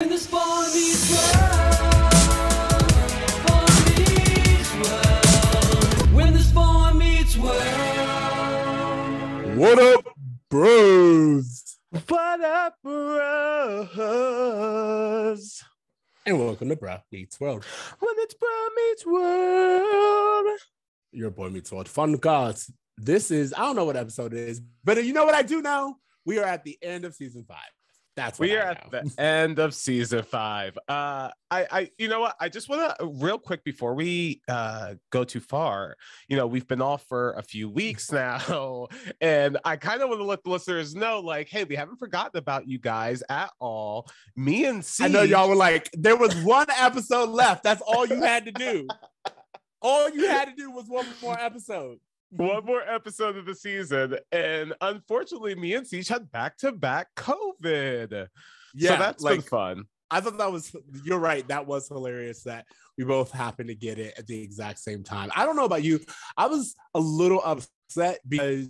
When the spawn meets world, when the spawn meets world. What up, bros? What up, bros? And welcome to Bro Meets World. When it's Bro Meets World. Your boy Meets World. Fun gods. This is, I don't know what episode it is, but you know what I do know? We are at the end of season 5. That's what We I are know. at the end of season 5. You know what? I just want to real quick before we go too far. You know, we've been off for a few weeks now, and I kind of want to let the listeners know, like, hey, we haven't forgotten about you guys at all. Me and Ceej, I know y'all were like, there was one episode left. That's all you had to do. All you had to do was one more episode. One more episode of the season, and unfortunately, me and Ceej had back-to-back COVID. Yeah, so that's been fun. I thought that was, you're right. That was hilarious that we both happened to get it at the exact same time. I don't know about you. I was a little upset because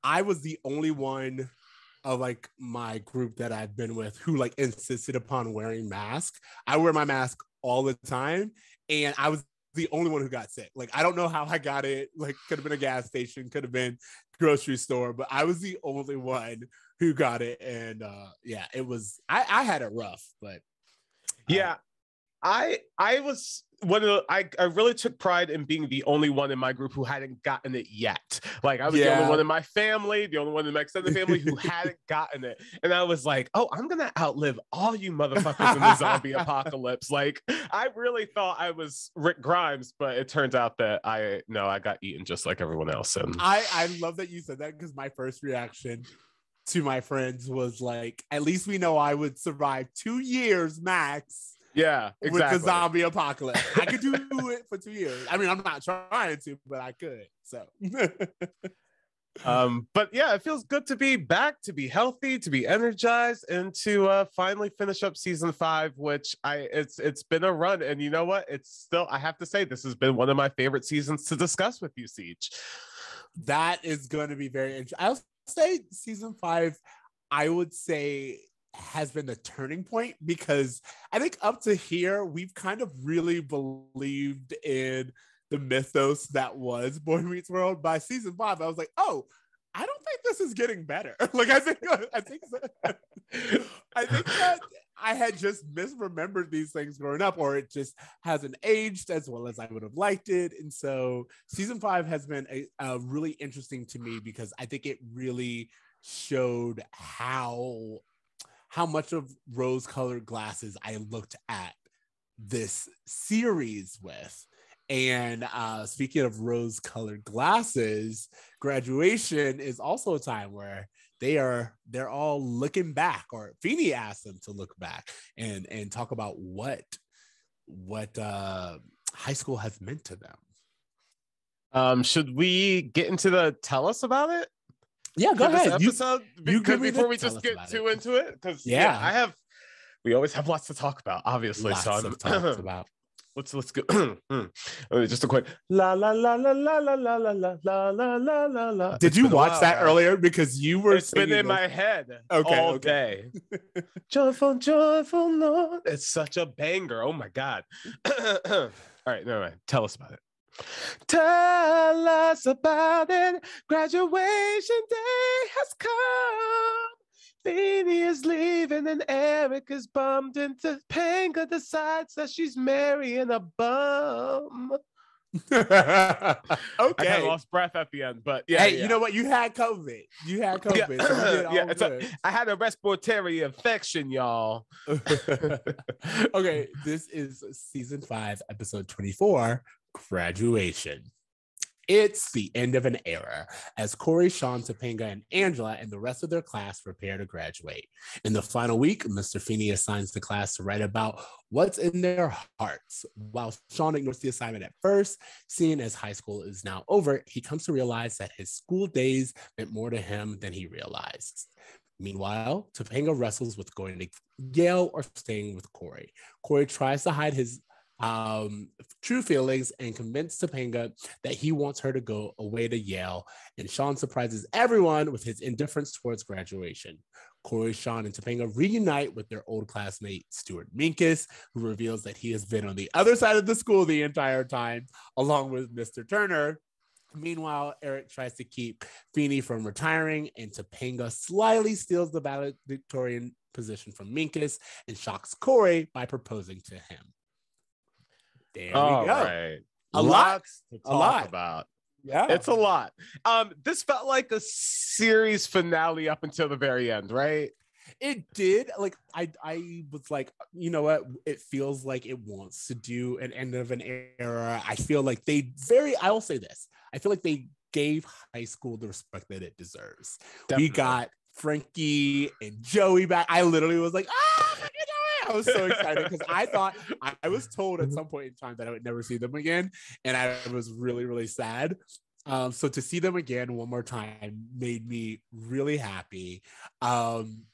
I was the only one of like my group that I've been with who like insisted upon wearing masks. I wear my mask all the time, and I was the only one who got sick. Like, I don't know how I got it. Like, could have been a gas station, could have been grocery store, but I was the only one who got it. And yeah, it was, I had it rough, but yeah, I was one of the, I really took pride in being the only one in my group who hadn't gotten it yet. Like, I was the only one in my family, the only one in my extended family who hadn't gotten it. And I was like, oh, I'm going to outlive all you motherfuckers in the zombie apocalypse. Like, I really thought I was Rick Grimes, but it turns out that I got eaten just like everyone else. And I love that you said that, because my first reaction to my friends was like, at least we know I would survive 2 years max. Yeah, exactly. With the zombie apocalypse. I could do it for 2 years. I mean, I'm not trying to, but I could. So but yeah, it feels good to be back, to be healthy, to be energized, and to finally finish up season 5, which it's been a run. And you know what? It's still, I have to say, this has been one of my favorite seasons to discuss with you, Ceej. That is going to be very interesting. I'll say season 5, I would say, has been the turning point, because I think up to here we've kind of really believed in the mythos that was Boy Meets World. By season 5, I was like, oh, I don't think this is getting better. Like, I think that I had just misremembered these things growing up, or it just hasn't aged as well as I would have liked it. And so season 5 has been a really interesting to me, because I think it really showed how much of rose-colored glasses I looked at this series with. And speaking of rose-colored glasses, graduation is also a time where they're all looking back, or Feeny asked them to look back and talk about what high school has meant to them. Should we get into the tell us about it? Yeah, go ahead. Episode, before we just get too into it, because we always have lots to talk about, obviously. Lots to talk about. Let's go. Just a quick la la la la la la la la la la la la la. Did you watch that earlier? Because you were. It's been in my head all day. Joyful, Lord. It's such a banger. Oh my God. All right, never mind. Tell us about it. Tell us about it. Graduation day has come. Feeny is leaving and Eric is bummed, and Topanga decides that she's marrying a bum. Okay. I kind of lost breath at the end, but yeah. Hey, you know what? You had COVID. So I had a respiratory infection, y'all. Okay, this is season 5, episode 24, graduation. It's the end of an era as Cory, Shawn, Topanga, and Angela and the rest of their class prepare to graduate. In the final week, Mr. Feeny assigns the class to write about what's in their hearts. While Shawn ignores the assignment at first, seeing as high school is now over, he comes to realize that his school days meant more to him than he realized. Meanwhile, Topanga wrestles with going to Yale or staying with Cory. Cory tries to hide his true feelings and convince Topanga that he wants her to go away to Yale, and Shawn surprises everyone with his indifference towards graduation. Cory, Shawn, and Topanga reunite with their old classmate, Stuart Minkus, who reveals that he has been on the other side of the school the entire time, along with Mr. Turner. Meanwhile, Eric tries to keep Feeney from retiring, and Topanga slyly steals the valedictorian position from Minkus and shocks Cory by proposing to him. There we go. Right. A Lots lot. to talk about. Yeah. It's a lot. This felt like a series finale up until the very end, right? It did. Like I was like, you know what? It feels like it wants to do an end of an era. I feel like I will say this. I feel like they gave high school the respect that it deserves. Definitely. We got Frankie and Joey back. I literally was like, Frankie, Joey! I was so excited because I thought I was told at some point in time that I would never see them again. And I was really, really sad. So to see them again one more time made me really happy. And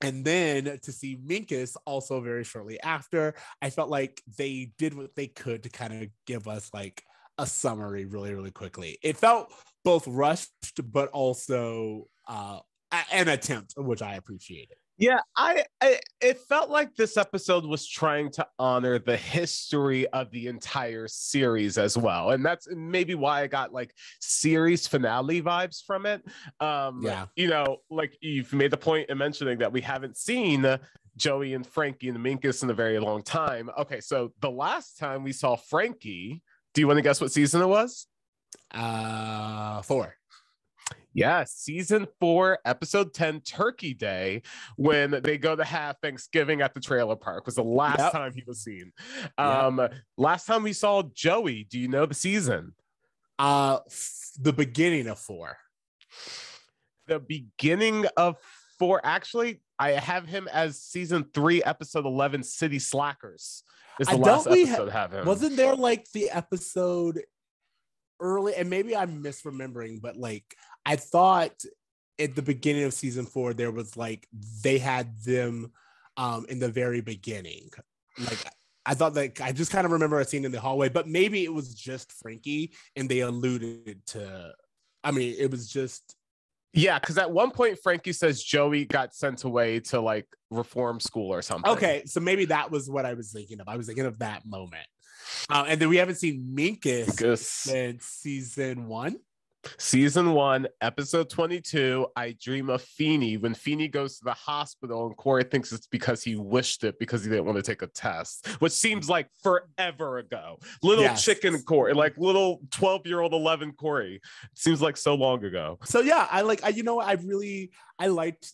then to see Minkus also very shortly after, I felt like they did what they could to kind of give us like a summary really, really quickly. It felt both rushed, but also an attempt, which I appreciated. Yeah, it felt like this episode was trying to honor the history of the entire series as well. And that's maybe why I got like series finale vibes from it. You know, like you've made the point in mentioning that we haven't seen Joey and Frankie and Minkus in a very long time. Okay, so the last time we saw Frankie, do you want to guess what season it was? 4. Yeah, season 4, episode 10, Turkey Day, when they go to have Thanksgiving at the trailer park was the last time he was seen. Last time we saw Joey, do you know the season? The beginning of 4. The beginning of 4. Actually, I have him as season 3, episode 11, City Slackers. Is the last episode have him? Wasn't there like the episode early, and maybe I'm misremembering, but like I thought at the beginning of season 4 there was like they had them in the very beginning. Like I thought, like I just kind of remember a scene in the hallway, but maybe it was just Frankie and they alluded to, I mean, it was just, yeah, because at one point Frankie says Joey got sent away to like reform school or something. Okay, so maybe that was what I was thinking of. I was thinking of that moment. And then we haven't seen Minkus since season 1. Season 1, episode 22, I Dream of Feeney. When Feeney goes to the hospital and Cory thinks it's because he wished it because he didn't want to take a test, which seems like forever ago. Little chicken Cory, like little 12-year-old 11 Cory. It seems like so long ago. So yeah, I liked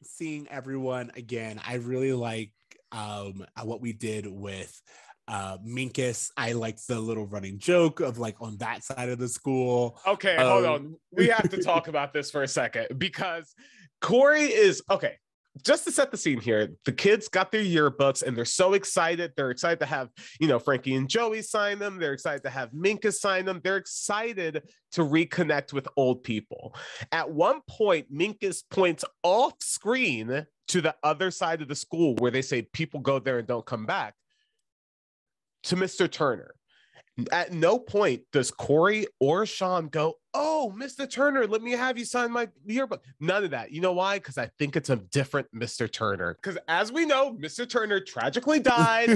seeing everyone again. I really like what we did with Minkus. I liked the little running joke of like on that side of the school. Okay, hold on. We have to talk about this for a second because Cory is okay. Just to set the scene here, the kids got their yearbooks and they're so excited. They're excited to have, you know, Frankie and Joey sign them. They're excited to have Minkus sign them. They're excited to reconnect with old people. At one point, Minkus points off screen to the other side of the school where they say people go there and don't come back, to Mr. Turner. At no point does Cory or Shawn go, "Oh, Mr. Turner, let me have you sign my yearbook." None of that. You know why? Because I think it's a different Mr. Turner. Because as we know, Mr. Turner tragically died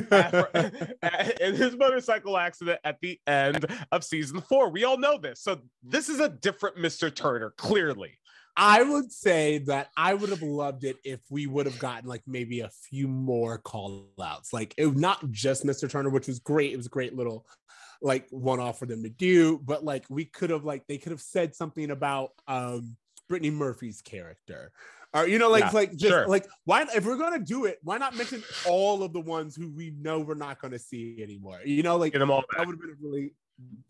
in his motorcycle accident at the end of season 4. We all know this. So this is a different Mr. Turner, clearly. I would say that I would have loved it if we would have gotten like maybe a few more call outs. Like it not just Mr. Turner, which was great. It was a great little like one-off for them to do, but like we could have like they could have said something about Brittany Murphy's character. Or like why, if we're gonna do it, why not mention all of the ones who we know we're not gonna see anymore? You know, like get them all back. That would have been really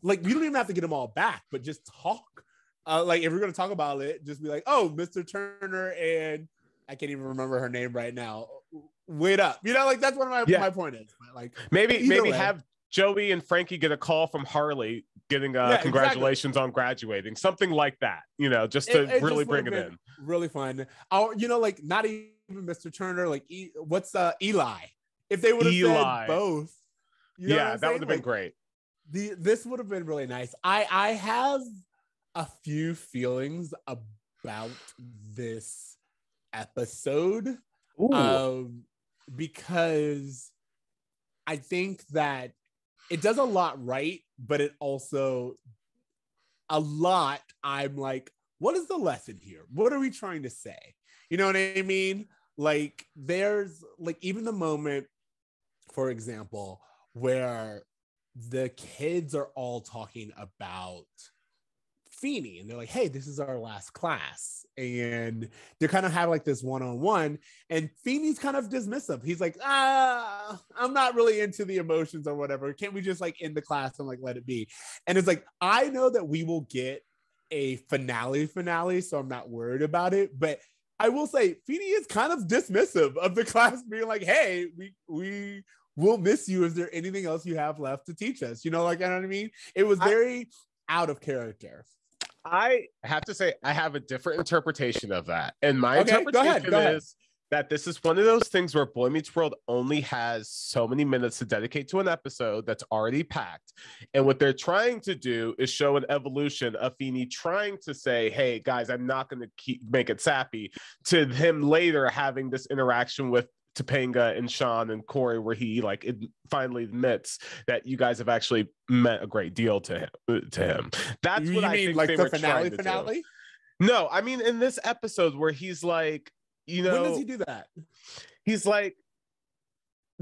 like you don't even have to get them all back, but just talk. Like if we're gonna talk about it, just be like, "Oh, Mr. Turner and I can't even remember her name right now. Wait up, you know, like that's what my point is. Like maybe have Joey and Frankie get a call from Harley, getting congratulations on graduating, something like that. You know, just to really bring it in. Really fun. You know, like not even Mr. Turner. Like what's Eli? If they would have said both, you know that would have been great. This would have been really nice. I have a few feelings about this episode. Because I think that it does a lot right, but it also a lot. I'm like, what is the lesson here? What are we trying to say? You know what I mean? Like, there's like even the moment, for example, where the kids are all talking about Feeney and they're like, hey, this is our last class. And they're kind of having like this one-on-one, and Feeney's kind of dismissive. He's like, I'm not really into the emotions or whatever. Can't we just like end the class and like let it be? And it's like, I know that we will get a finale, so I'm not worried about it. But I will say Feeney is kind of dismissive of the class, being like, hey, we will miss you. Is there anything else you have left to teach us? You know, like, you know what I mean? It was very out of character. I have to say, I have a different interpretation of that. And my interpretation is that this is one of those things where Boy Meets World only has so many minutes to dedicate to an episode that's already packed. And what they're trying to do is show an evolution of Feeney trying to say, hey, guys, I'm not going to make it sappy, to him later having this interaction with Topanga and Shawn and Cory, where he like finally admits that you guys have actually meant a great deal to him. That's what I think, like they the were finale. Do. No, I mean in this episode where he's like, you know, when does he do that? He's like,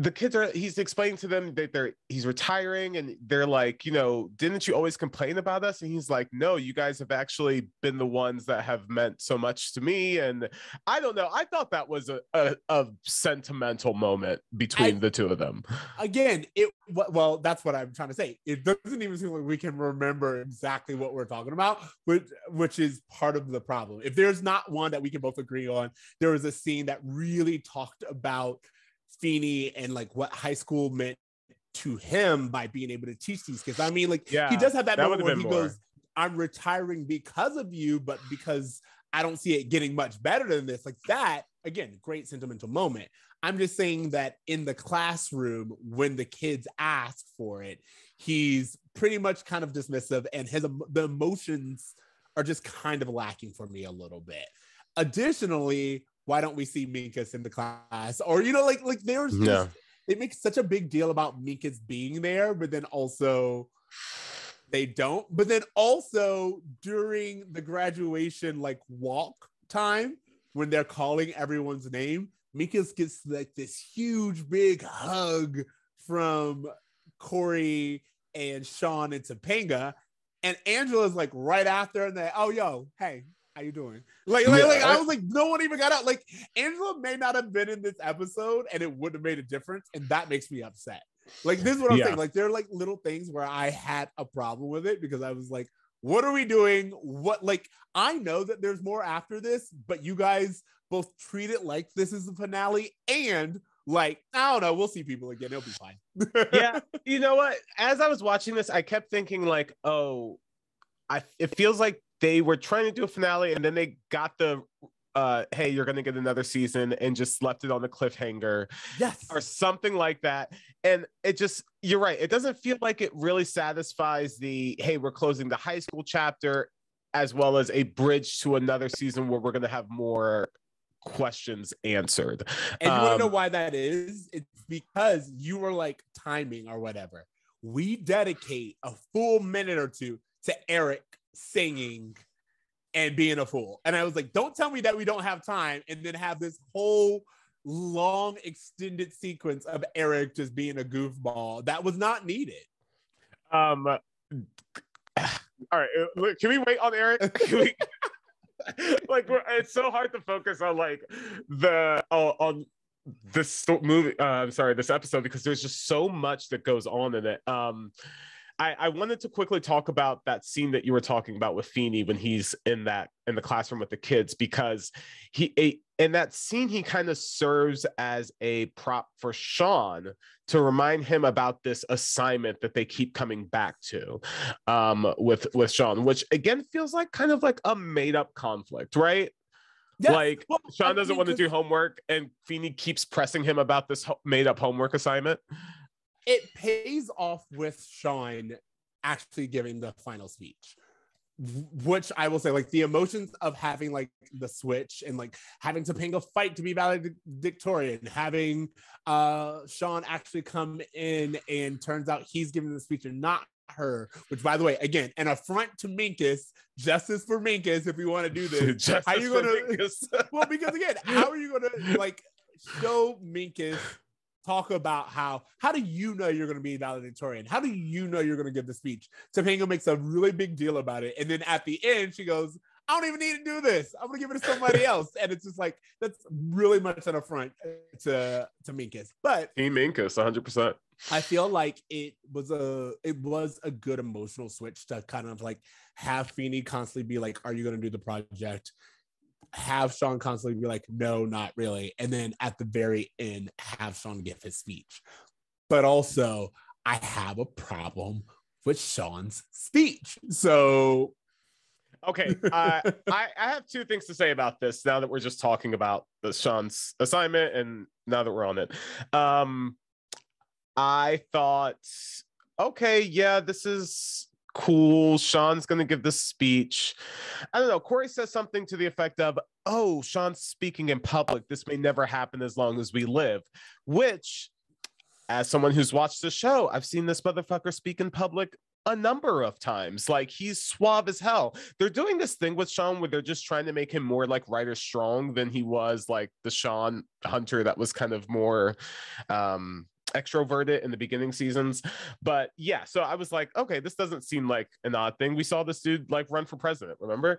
the kids are, he's explaining to them that he's retiring, and they're like, you know, didn't you always complain about us? And he's like, no, you guys have actually been the ones that have meant so much to me. And I don't know, I thought that was a sentimental moment between the two of them. Again, well, that's what I'm trying to say. It doesn't even seem like we can remember exactly what we're talking about, which is part of the problem. If there's not one that we can both agree on, there was a scene that really talked about Feeney and like what high school meant to him by being able to teach these kids. I mean, like, he does have that moment where he goes, I'm retiring because of you, but because I don't see it getting much better than this. Like that, again, great sentimental moment. I'm just saying that in the classroom, when the kids ask for it, he's pretty much kind of dismissive, and the emotions are just kind of lacking for me a little bit. Additionally, why don't we see Minkus in the class? Or, you know, like there's just, they make such a big deal about Minkus being there, but then also they don't. But then also during the graduation, like walk time, when they're calling everyone's name, Minkus gets like this huge, big hug from Cory and Shawn and Topanga. And Angela's like right after, and they, oh, yo, hey, how you doing? Like I was like, no one even got out. Like, Angela may not have been in this episode and it wouldn't have made a difference, and that makes me upset. Like, this is what I'm saying. Like, there are like little things where I had a problem with it, because I was like, what are we doing? What, like, I know that there's more after this, but you guys both treat it like this is the finale, and like, I don't know, we'll see people again, it'll be fine. Yeah, you know what? As I was watching this, I kept thinking like, oh, it feels like they were trying to do a finale, and then they got the hey, you're gonna get another season, and just left it on the cliffhanger, or something like that. And it just, you're right, it doesn't feel like it really satisfies the, hey, we're closing the high school chapter, as well as a bridge to another season where we're gonna have more questions answered. And you want to know why that is? It's because you were like timing or whatever. We dedicate a full minute or two to Eric singing and being a fool, and I was like, don't tell me that we don't have time, and then have this whole long extended sequence of Eric just being a goofball that was not needed. All right, can we wait on Eric? Can we... like, it's so hard to focus on like on this movie, this episode, because there's just so much that goes on in it. I wanted to quickly talk about that scene that you were talking about with Feeney when he's in the classroom with the kids, because in that scene, he kind of serves as a prop for Shawn to remind him about this assignment that they keep coming back to with Shawn, which again feels like kind of like a made up conflict, right? Yes. Like, well, Shawn doesn't want to do homework, and Feeney keeps pressing him about this made up homework assignment. It pays off with Shawn actually giving the final speech. which I will say, like the emotions of having like the switch and like having Topanga fight to be valedictorian, having Shawn actually come in and turns out he's giving the speech and not her, which by the way, again, an affront to Minkus, justice for Minkus if you want to do this. How are you gonna well, because again, how are you gonna like show Minkus talk about how do you know you're going to be valedictorian? How do you know you're going to give the speech? Topanga makes a really big deal about it. And then at the end, she goes, I don't even need to do this. I'm going to give it to somebody else. And it's just like, that's really much an affront to Minkus. But Team Minkus, 100%. I feel like it was a good emotional switch to kind of like have Feeny constantly be like, are you going to do the project? Have Shawn constantly be like, no, not really. And then at the very end, have Shawn give his speech. But also, I have a problem with Shawn's speech. So, okay, I have two things to say about this now that we're just talking about the Shawn's assignment and now that we're on it. I thought, okay, yeah, this is cool. Shawn's going to give this speech. I don't know. Cory says something to the effect of, oh, Shawn's speaking in public. This may never happen as long as we live, which, as someone who's watched the show, I've seen this motherfucker speak in public a number of times. Like, he's suave as hell. They're doing this thing with Shawn where they're just trying to make him more like writer strong than he was like the Shawn Hunter that was kind of more extroverted in the beginning seasons. But yeah, so I was like, okay, this doesn't seem like an odd thing. We saw this dude like run for president, remember?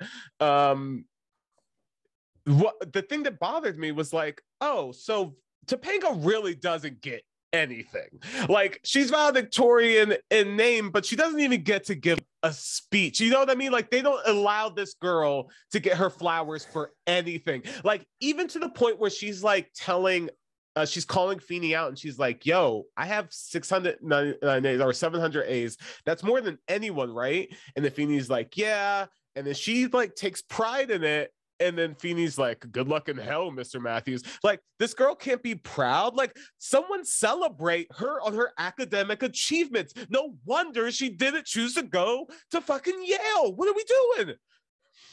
What the thing that bothered me was like, oh, so Topanga really doesn't get anything. Like, she's valedictorian in name, but she doesn't even get to give a speech. You know what I mean? Like, they don't allow this girl to get her flowers for anything. Like, even to the point where she's like telling she's calling Feeny out and she's like, yo, I have 600 A's or 700 A's. That's more than anyone, right? And then Feeny's like, yeah. And then she like takes pride in it. And then Feeny's like, good luck in hell, Mr. Matthews. Like, this girl can't be proud. Like, someone celebrate her on her academic achievements. No wonder she didn't choose to go to fucking Yale. What are we doing?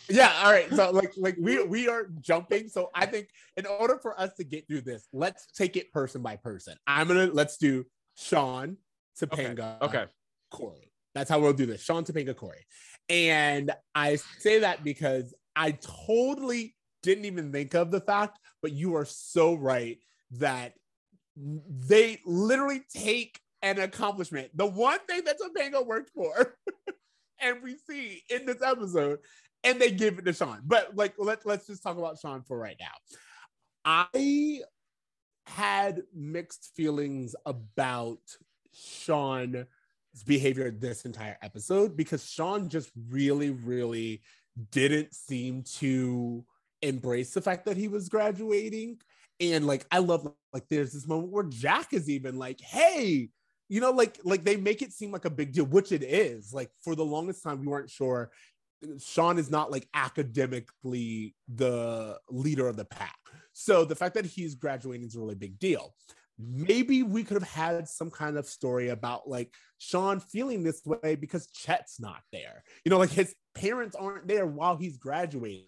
Yeah, all right. So like we are jumping. So I think in order for us to get through this, let's take it person by person. Let's do Shawn, Topanga, okay. Cory. That's how we'll do this. Shawn, Topanga, Cory. And I say that because I totally didn't even think of the fact, but you are so right that they literally take an accomplishment, the one thing that Topanga worked for, and we see in this episode, and they give it to Shawn. But like, let's just talk about Shawn for right now. I had mixed feelings about Shawn's behavior this entire episode because Shawn just really, really didn't seem to embrace the fact that he was graduating. And like, I love, like, there's this moment where Jack is even like, hey, you know, like they make it seem like a big deal, which it is. Like, for the longest time, we weren't sure. Shawn is not like academically the leader of the pack. So the fact that he's graduating is a really big deal. Maybe we could have had some kind of story about like Shawn feeling this way because Chet's not there. You know, like his parents aren't there while he's graduating,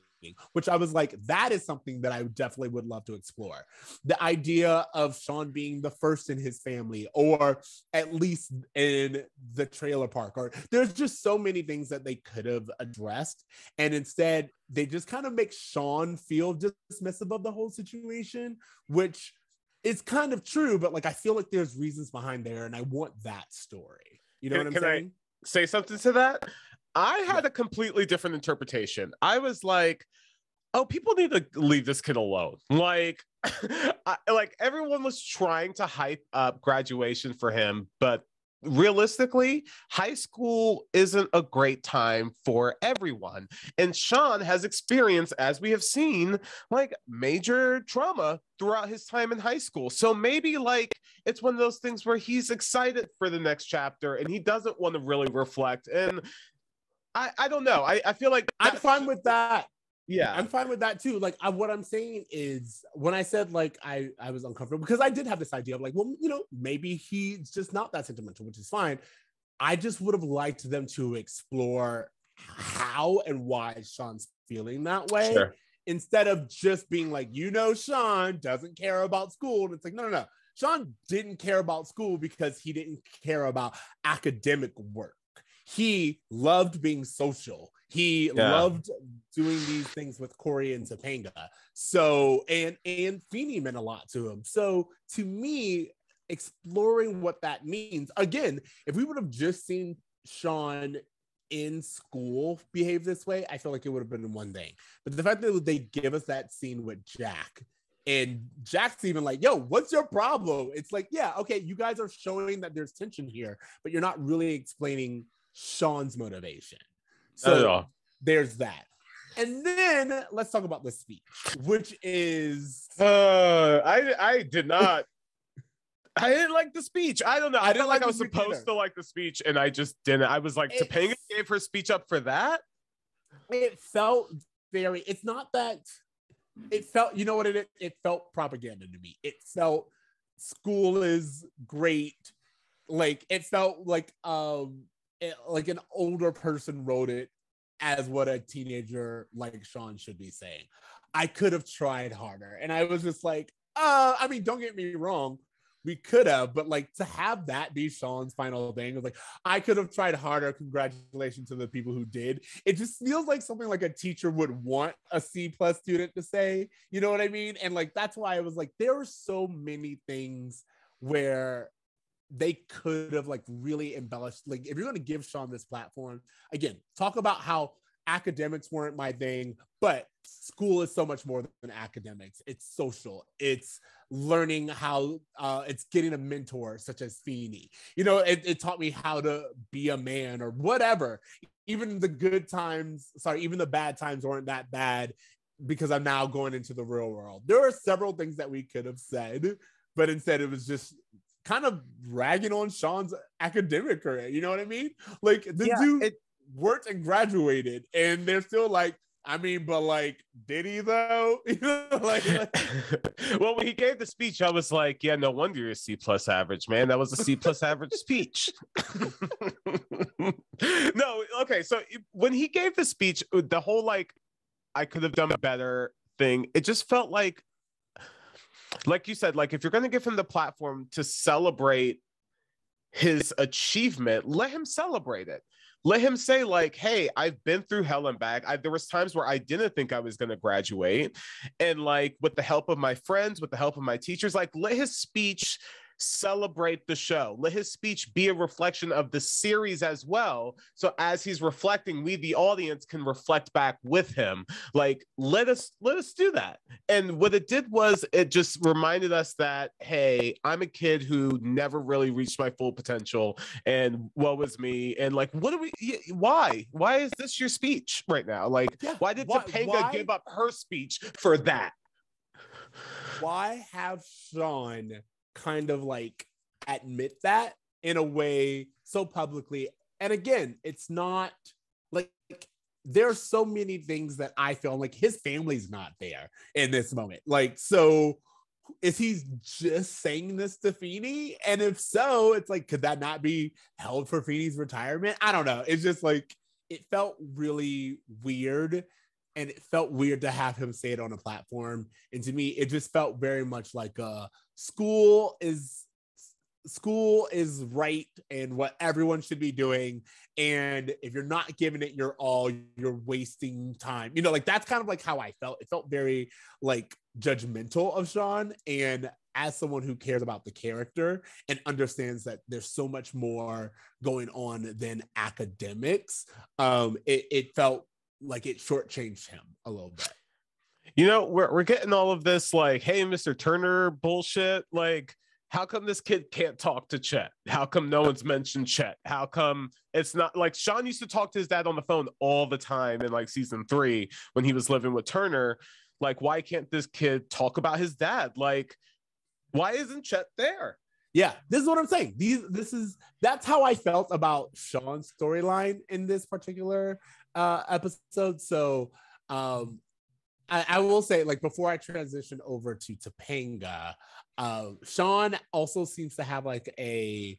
which I was like, that is something that I definitely would love to explore. The idea of Shawn being the first in his family, or at least in the trailer park, or there's just so many things that they could have addressed. And instead, they just kind of make Shawn feel dismissive of the whole situation, which is kind of true, but like, I feel like there's reasons behind there, and I want that story. You know what I'm saying? I say something to that? I had a completely different interpretation. I was like, oh, people need to leave this kid alone. Like, like everyone was trying to hype up graduation for him, but realistically, high school isn't a great time for everyone. And Shawn has experienced, as we have seen, like major trauma throughout his time in high school. So maybe like it's one of those things where he's excited for the next chapter and he doesn't want to really reflect. And I don't know. I feel like I'm fine with that. Yeah, I'm fine with that too. Like, what I'm saying is, when I said like I was uncomfortable, because I did have this idea of like, well, you know, maybe he's just not that sentimental, which is fine. I just would have liked them to explore how and why Shawn's feeling that way. Sure. Instead of just being like, Shawn doesn't care about school. And it's like, no. Shawn didn't care about school because he didn't care about academic work. He loved being social. He loved doing these things with Cory and Topanga. So, and Feeny meant a lot to him. So to me, exploring what that means, again, if we would have just seen Shawn in school behave this way, I feel like it would have been one thing. But the fact that they give us that scene with Jack, and Jack's even like, yo, what's your problem? It's like, yeah, okay, you guys are showing that there's tension here, but you're not really explaining Shawn's motivation. So there's that. And then let's talk about the speech, which is I didn't like the speech. I don't know. I felt like I was supposed to like the speech, and I just didn't. I was like, Topanga gave her speech up for that. It felt very. It's not that. It felt. You know what it is? It felt propaganda to me. It felt school is great. Like it felt like like an older person wrote it as what a teenager like Shawn should be saying. I could have tried harder, and I was just like, I mean, don't get me wrong. We could have, but like to have that be Shawn's final thing was like, I could have tried harder. Congratulations to the people who did. It just feels like something like a teacher would want a C+ student to say, you know what I mean? And like, that's why I was like, there were so many things where they could have like really embellished. Like, if you're going to give Shawn this platform, again, talk about how academics weren't my thing, but school is so much more than academics. It's social. It's learning how, it's getting a mentor such as Feeny. You know, it taught me how to be a man or whatever. Even the bad times weren't that bad because I'm now going into the real world. There are several things that we could have said, but instead it was just kind of ragging on Shawn's academic career. You know what I mean? Like dude worked and graduated, and they're still like, I mean, but like, did he though? You know, like well, when he gave the speech, I was like, yeah, no wonder you're a C+ average, man. That was a C+ average speech. No, okay. So when he gave the speech, the whole like, I could have done better thing, it just felt like you said, like if you're going to give him the platform to celebrate his achievement, let him celebrate it. Let him say like, hey, I've been through hell and back. There was times where I didn't think I was going to graduate. And like with the help of my friends, with the help of my teachers, like let his speech celebrate the show. Let his speech be a reflection of the series as well. So as he's reflecting, we, the audience, can reflect back with him. Like, let us do that. And what it did was it just reminded us that, hey, I'm a kid who never really reached my full potential, and what was me? And like, why is this your speech right now? Like, why did Topanga give up her speech for that? Why have Shawn kind of like admit that in a way so publicly? And again, it's not like there's so many things that I feel like his family's not there in this moment. Like, so is he just saying this to Feeny? And if so, it's like, could that not be held for Feeny's retirement? I don't know. It's just like, it felt really weird. And it felt weird to have him say it on a platform. And to me, it just felt very much like school is right and what everyone should be doing. And if you're not giving it your all, you're wasting time. You know, like that's kind of like how I felt. It felt very like judgmental of Shawn. And as someone who cares about the character and understands that there's so much more going on than academics, it felt like it shortchanged him a little bit. You know, we're getting all of this like, hey, Mr. Turner bullshit. Like, how come this kid can't talk to Chet? How come no one's mentioned Chet? How come it's not like Shawn used to talk to his dad on the phone all the time in like season 3 when he was living with Turner? Like, why can't this kid talk about his dad? Like, why isn't Chet there? Yeah, this is what I'm saying. That's how I felt about Shawn's storyline in this particular episode. So I will say, like, before I transition over to Topanga, Shawn also seems to have like a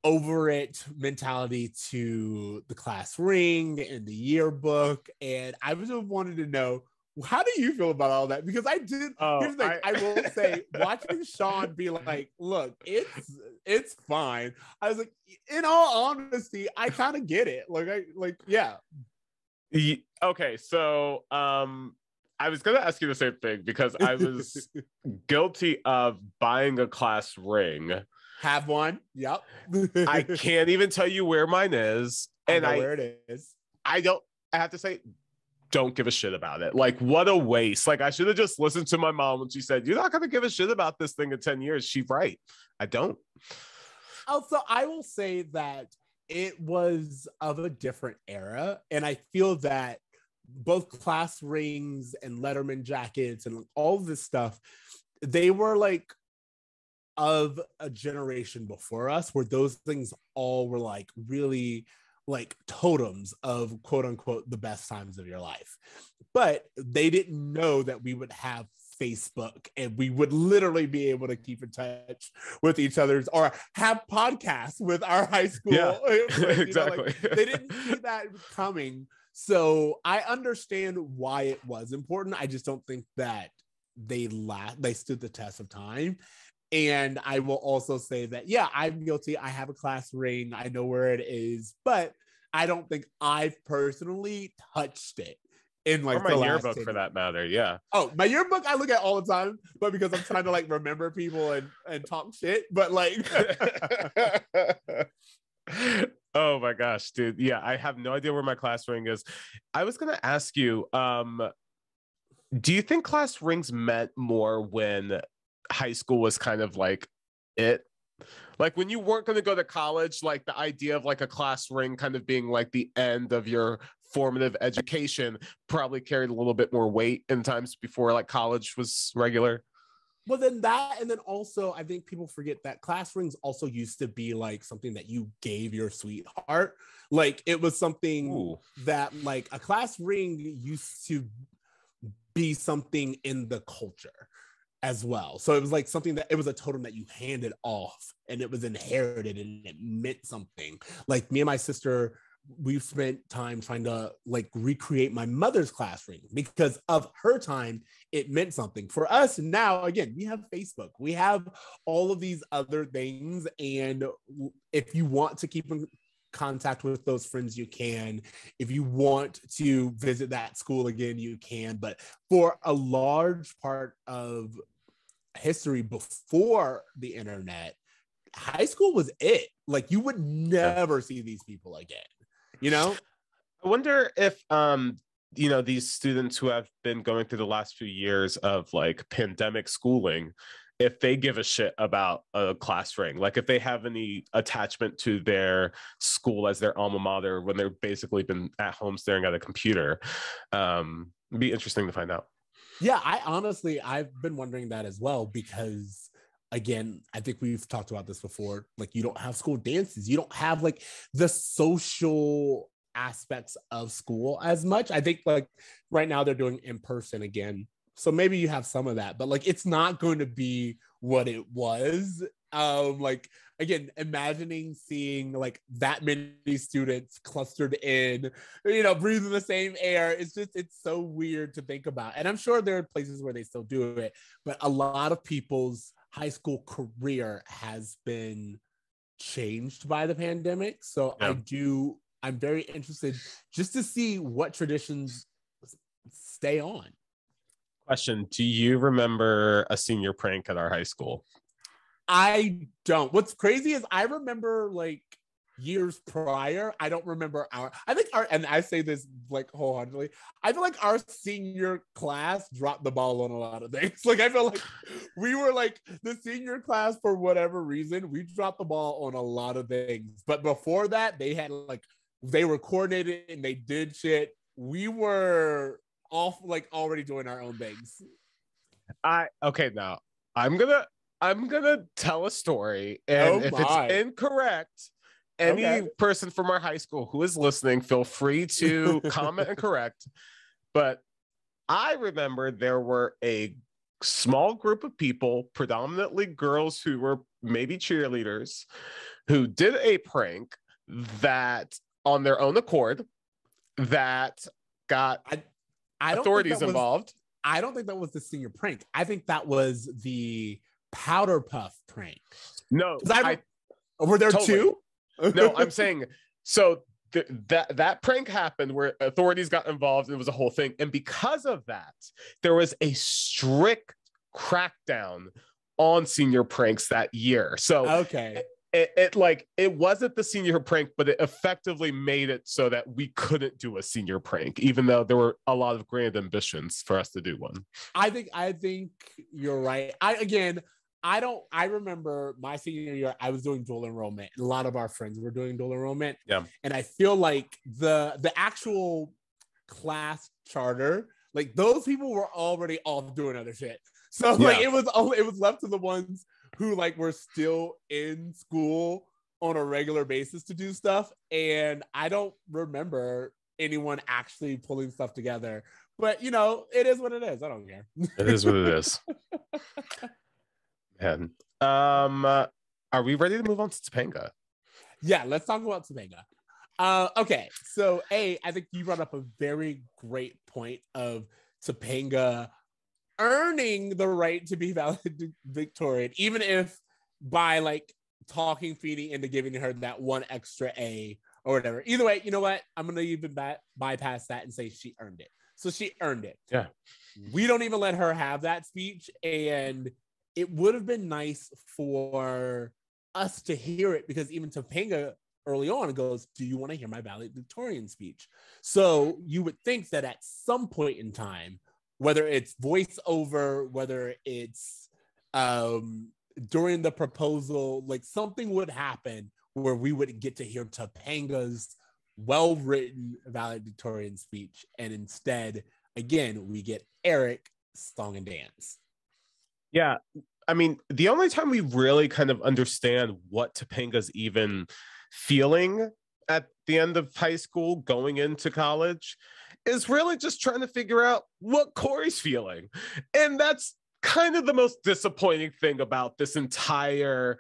over it mentality to the class ring and the yearbook. And I just wanted to know, how do you feel about all that? Because I did. Here's the thing. I will say, watching Shawn be like, "Look, it's fine." I was like, in all honesty, I kind of get it. Yeah. Okay, so I was gonna ask you the same thing because I was guilty of buying a class ring. Have one? Yep. I can't even tell you where mine is, and I know where it is. I have to say, don't give a shit about it. Like, what a waste. Like, I should have just listened to my mom when she said, "You're not gonna give a shit about this thing in 10 years." She's right. I don't. Also, I will say that it was of a different era, and I feel that both class rings and Letterman jackets and all this stuff, they were like of a generation before us, where those things all were like really like totems of quote unquote the best times of your life. But they didn't know that we would have Facebook and we would literally be able to keep in touch with each other's or have podcasts with our high school. Yeah, exactly. They didn't see that coming. So I understand why it was important. I just don't think that they stood the test of time. And I will also say that, yeah, I'm guilty. I have a class ring. I know where it is, but I don't think I've personally touched it in like or my the yearbook last for that matter. Yeah. Oh, my yearbook I look at all the time, but because I'm trying to like remember people and talk shit. But like, oh my gosh, dude. Yeah, I have no idea where my class ring is. I was gonna ask you, do you think class rings meant more when high school was kind of like it? Like when you weren't going to go to college, like the idea of like a class ring kind of being like the end of your formative education probably carried a little bit more weight in times before like college was regular. Well, then that, and then also I think people forget that class rings also used to be like something that you gave your sweetheart. Like it was something that like a class ring used to be something in the culture as well. So it was like something that it was a totem that you handed off and it was inherited and it meant something. Like me and my sister, we've spent time trying to like recreate my mother's class ring because of her time. It meant something for us. Now, again, we have Facebook, we have all of these other things. And if you want to keep in contact with those friends, you can. If you want to visit that school again, you can. But for a large part of history before the internet, high school was it. Like you would never see these people again, you know? I wonder if these students who have been going through the last few years of like pandemic schooling, if they give a shit about a class ring, like if they have any attachment to their school as their alma mater when they've basically been at home staring at a computer. It'd be interesting to find out. Yeah, I've been wondering that as well, because again, I think we've talked about this before. Like you don't have school dances. You don't have like the social aspects of school as much. I think like right now they're doing in person again. So maybe you have some of that, but like it's not going to be what it was. Like again, imagining seeing like that many students clustered in, breathing the same air. It's so weird to think about. And I'm sure there are places where they still do it, but a lot of people's high school career has been changed by the pandemic. So yeah. I'm very interested just to see what traditions stay on. Question: do you remember a senior prank at our high school? I don't. What's crazy is I remember like years prior. I don't remember and I say this like wholeheartedly, I feel like our senior class dropped the ball on a lot of things. Like I feel like we were like the senior class, for whatever reason, we dropped the ball on a lot of things. But before that, they were coordinated and they did shit. We were off like already doing our own things. Now I'm gonna tell a story, and if it's incorrect, any person from our high school who is listening, feel free to comment and correct. But I remember there were a small group of people, predominantly girls who were maybe cheerleaders, who did a prank that on their own accord that got I don't authorities involved. I don't think that was the senior prank. I think that was the powder puff prank. No, were there two? No, I'm saying so. That prank happened where authorities got involved and it was a whole thing. And because of that, there was a strict crackdown on senior pranks that year. So okay. It wasn't the senior prank, but it effectively made it so that we couldn't do a senior prank, even though there were a lot of grand ambitions for us to do one. I think you're right. I remember my senior year, I was doing dual enrollment. A lot of our friends were doing dual enrollment. Yeah. And I feel like the actual class charter, like those people were already off doing other shit. So like it was left to the ones who like were still in school on a regular basis to do stuff. And I don't remember anyone actually pulling stuff together. But you know, it is what it is. I don't care. It is what it is. Man. Are we ready to move on to Topanga? Yeah, let's talk about Topanga. Okay, so I think you brought up a very great point of Topanga earning the right to be valedictorian, even if by like talking Feeny into giving her that one extra A or whatever. Either way, you know what? I'm gonna even bypass that and say she earned it. So she earned it. Yeah. We don't even let her have that speech, and it would have been nice for us to hear it because even Topanga early on goes, do you want to hear my valedictorian speech? So you would think that at some point in time, whether it's voiceover, whether it's during the proposal, like something would happen where we would get to hear Topanga's well-written valedictorian speech. And instead, again, we get Eric song and dance. Yeah, I mean, the only time we really kind of understand what Topanga's even feeling at the end of high school going into college is really just trying to figure out what Cory's feeling. And that's kind of the most disappointing thing about this entire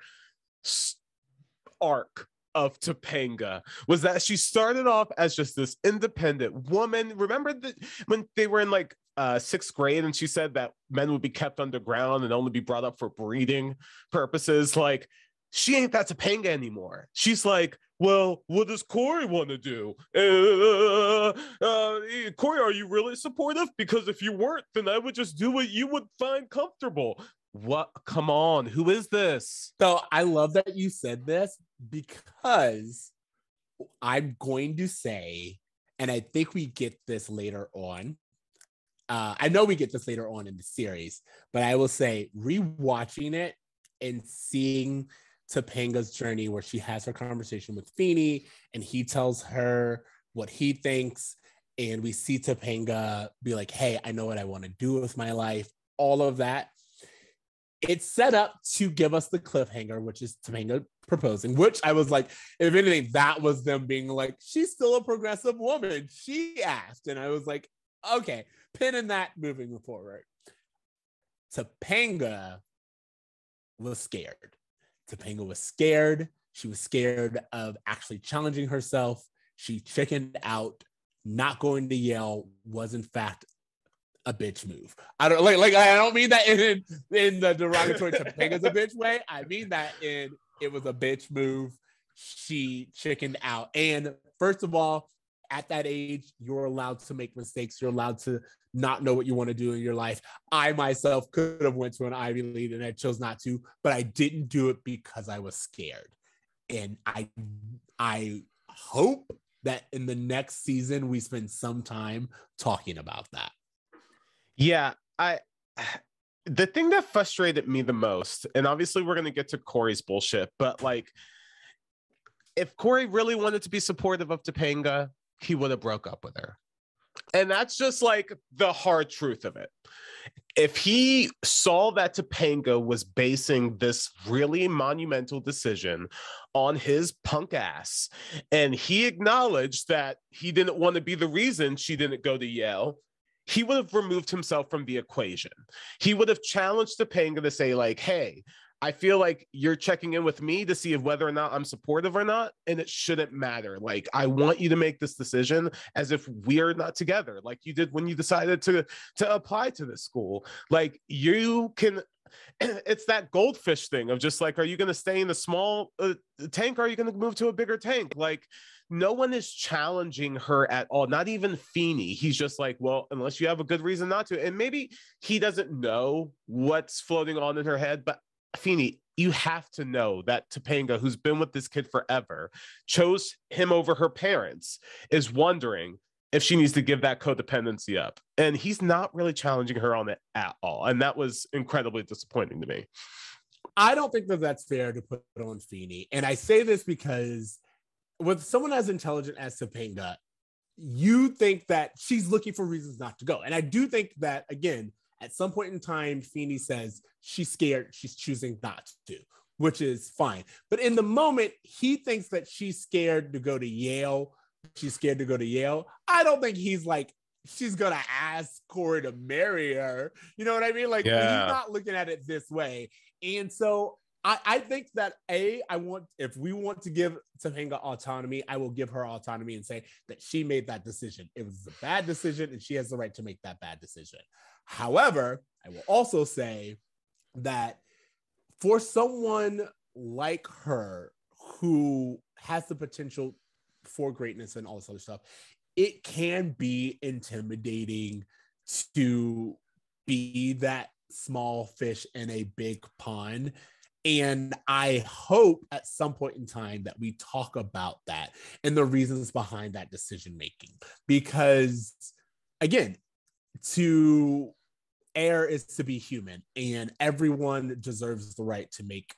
arc of Topanga, was that she started off as just this independent woman. Remember that when they were in like sixth grade and she said that men would be kept underground and only be brought up for breeding purposes? Like, she ain't that Topanga anymore. She's like, well, what does Cory want to do? Cory, are you really supportive? Because if you weren't, then I would just do what you would find comfortable. What? Come on. Who is this? So I love that you said this because I'm going to say, and I think we get this later on. I know we get this later on in the series, but I will say rewatching it and seeing Topanga's journey where she has her conversation with Feeny and he tells her what he thinks, and we see Topanga be like, hey, I know what I want to do with my life, all of that. It's set up to give us the cliffhanger, which is Topanga proposing, which I was like, if anything, that was them being like, she's still a progressive woman, she asked. And I was like, okay, pinning that moving forward. Topanga was scared. Topanga was scared. She was scared of actually challenging herself. She chickened out. Not going to Yale was in fact a bitch move. I don't like I don't mean that in the derogatory Topanga's a bitch way. I mean that it was a bitch move. She chickened out. And first of all, at that age, you're allowed to make mistakes. You're allowed to not know what you want to do in your life. I myself could have went to an Ivy League and I chose not to, but I didn't do it because I was scared. And I hope that in the next season we spend some time talking about that. Yeah, the thing that frustrated me the most, and obviously we're going to get to Cory's bullshit, but like, if Cory really wanted to be supportive of Topanga, he would have broke up with her. And that's just like the hard truth of it. If he saw that Topanga was basing this really monumental decision on his punk ass, and he acknowledged that he didn't want to be the reason she didn't go to Yale, he would have removed himself from the equation. He would have challenged Topanga to say like, hey, I feel like you're checking in with me to see if whether or not I'm supportive or not, and it shouldn't matter. Like, I want you to make this decision as if we're not together, like you did when you decided to apply to this school. Like, you can, it's that goldfish thing of just like, are you going to stay in the small tank, or are you going to move to a bigger tank? Like, no one is challenging her at all, not even Feeney. He's just like, well, unless you have a good reason not to. And maybe he doesn't know what's floating on in her head, but Feeney, you have to know that Topanga, who's been with this kid forever, chose him over her parents, is wondering if she needs to give that codependency up. And he's not really challenging her on it at all. And that was incredibly disappointing to me. I don't think that that's fair to put on Feeney. And I say this because with someone as intelligent as Topanga, you think that she's looking for reasons not to go. And I do think that, again, at some point in time, Feeney says she's scared, she's choosing not to, which is fine. But in the moment, he thinks that she's scared to go to Yale. She's scared to go to Yale. I don't think he's like, she's going to ask Cory to marry her. You know what I mean? Like, He's not looking at it this way. And so I think that if we want to give Topanga autonomy, I will give her autonomy and say that she made that decision. It was a bad decision and she has the right to make that bad decision. However, I will also say that for someone like her who has the potential for greatness and all this other stuff, it can be intimidating to be that small fish in a big pond. And I hope at some point in time that we talk about that and the reasons behind that decision making. Because, again, to err is to be human, and everyone deserves the right to make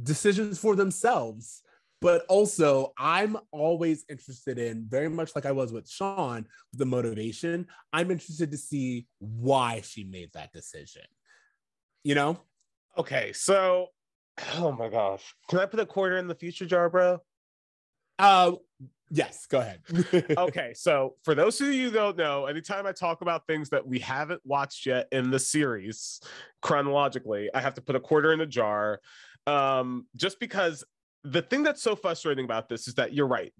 decisions for themselves. But also, I'm always interested in, very much like I was with Shawn, the motivation. I'm interested to see why she made that decision. You know? Okay, so, oh my gosh. Can I put a quarter in the future jar, bro? Yes, go ahead. Okay, so for those of you who don't know, anytime I talk about things that we haven't watched yet in the series chronologically, I have to put a quarter in a jar. Just because the thing that's so frustrating about this is that you're right.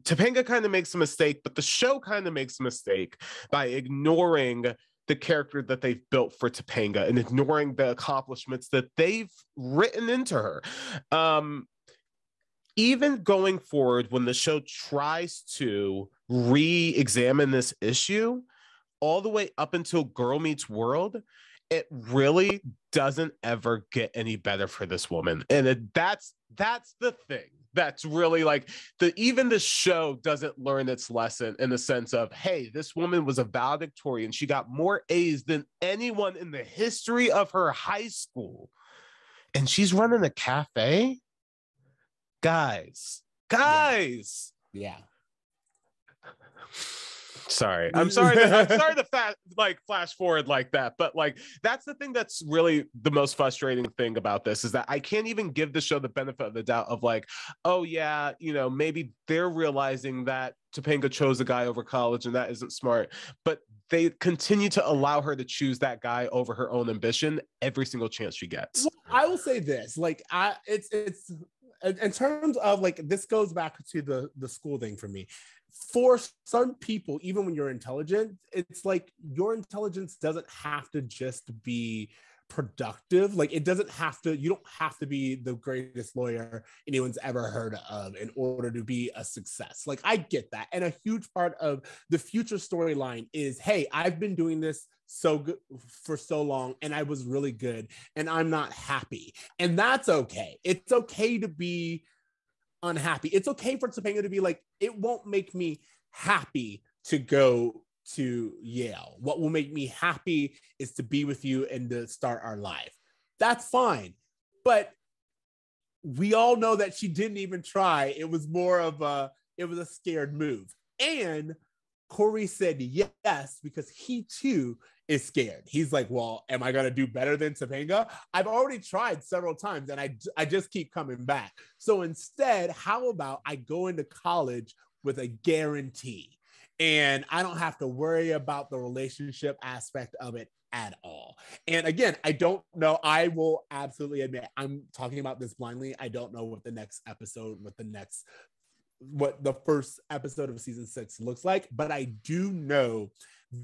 Topanga kind of makes a mistake, but the show kind of makes a mistake by ignoring the character that they've built for Topanga and ignoring the accomplishments that they've written into her. Even going forward, when the show tries to re-examine this issue, all the way up until Girl Meets World, it really doesn't ever get any better for this woman. And that's the thing. That's really like, even the show doesn't learn its lesson in the sense of, hey, this woman was a valedictorian. She got more A's than anyone in the history of her high school. And she's running a cafe? Guys. Yeah. Sorry. I'm sorry to flash forward like that, but like, that's the thing that's really the most frustrating thing about this, is that I can't even give the show the benefit of the doubt of like, oh yeah, maybe they're realizing that Topanga chose a guy over college and that isn't smart, but they continue to allow her to choose that guy over her own ambition every single chance she gets. Well, I will say this, like, it's in terms of like, this goes back to the school thing for me. For some people, even when you're intelligent, it's like your intelligence doesn't have to just be productive. Like, you don't have to be the greatest lawyer anyone's ever heard of in order to be a success. Like, I get that. And a huge part of the future storyline is, hey, I've been doing this so good for so long and I was really good and I'm not happy. And that's okay. It's okay to be unhappy. It's okay for Topanga to be like, it won't make me happy to go to Yale. What will make me happy is to be with you and to start our life. That's fine. But we all know that she didn't even try. It was more of a scared move. And Cory said yes because he too is scared. He's like, well, am I going to do better than Topanga? I've already tried several times and I just keep coming back. So instead, how about I go into college with a guarantee? And I don't have to worry about the relationship aspect of it at all. And again, I don't know. I will absolutely admit I'm talking about this blindly. I don't know what the first episode of season 6 looks like, but I do know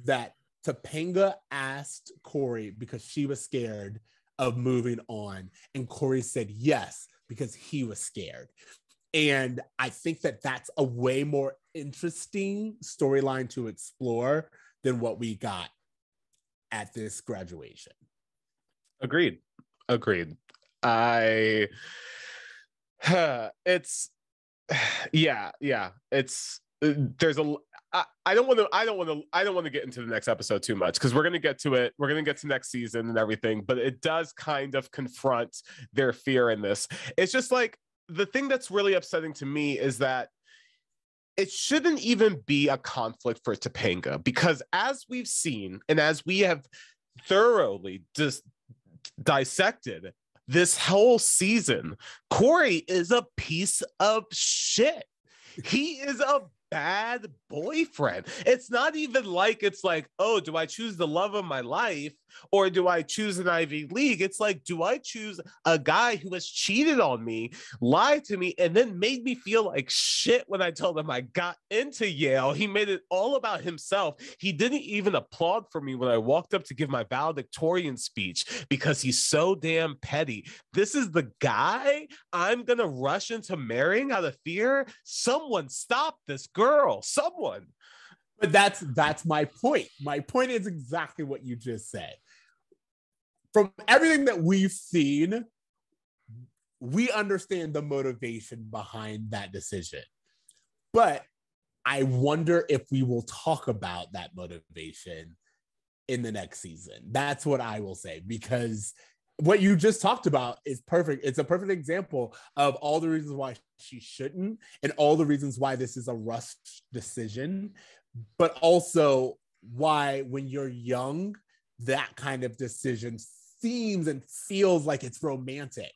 that Topanga asked Cory because she was scared of moving on, and Cory said yes because he was scared. And I think that that's a way more interesting storyline to explore than what we got at this graduation. Agreed. It's there's a I don't want to get into the next episode too much because we're going to get to it. We're going to get to next season and everything, but it does kind of confront their fear in this. It's just like the thing that's really upsetting to me is that it shouldn't even be a conflict for Topanga, because as we've seen and as we have thoroughly just dissected this whole season, Cory is a piece of shit. He is a bad boyfriend. It's not even like it's like, oh, do I choose the love of my life or do I choose an Ivy League? It's like, do I choose a guy who has cheated on me, lied to me, and then made me feel like shit when I told him I got into Yale? He made it all about himself. He didn't even applaud for me when I walked up to give my valedictorian speech because he's so damn petty. This is the guy I'm gonna rush into marrying out of fear? Someone stop this girl. Someone. But that's my point. My point is exactly what you just said. From everything that we've seen, we understand the motivation behind that decision. But I wonder if we will talk about that motivation in the next season. That's what I will say, because what you just talked about is perfect. It's a perfect example of all the reasons why she shouldn't and all the reasons why this is a rushed decision, but also why when you're young, that kind of decision seems and feels like it's romantic.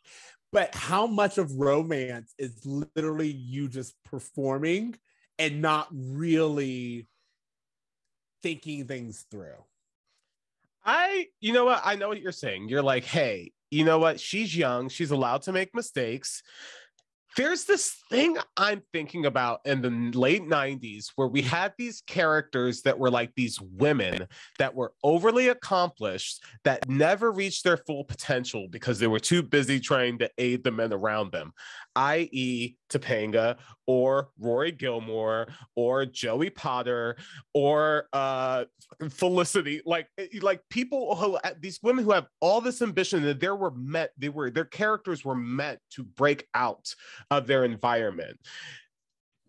But how much of romance is literally you just performing and not really thinking things through? You know what? I know what you're saying. You're like, hey, you know what? She's young. She's allowed to make mistakes. There's this thing I'm thinking about in the late 90s where we had these characters that were like these women that were overly accomplished that never reached their full potential because they were too busy trying to aid the men around them, i.e. Topanga or Rory Gilmore or Joey Potter or Felicity, like people who, these women who have all this ambition that their characters were meant to break out of their environment,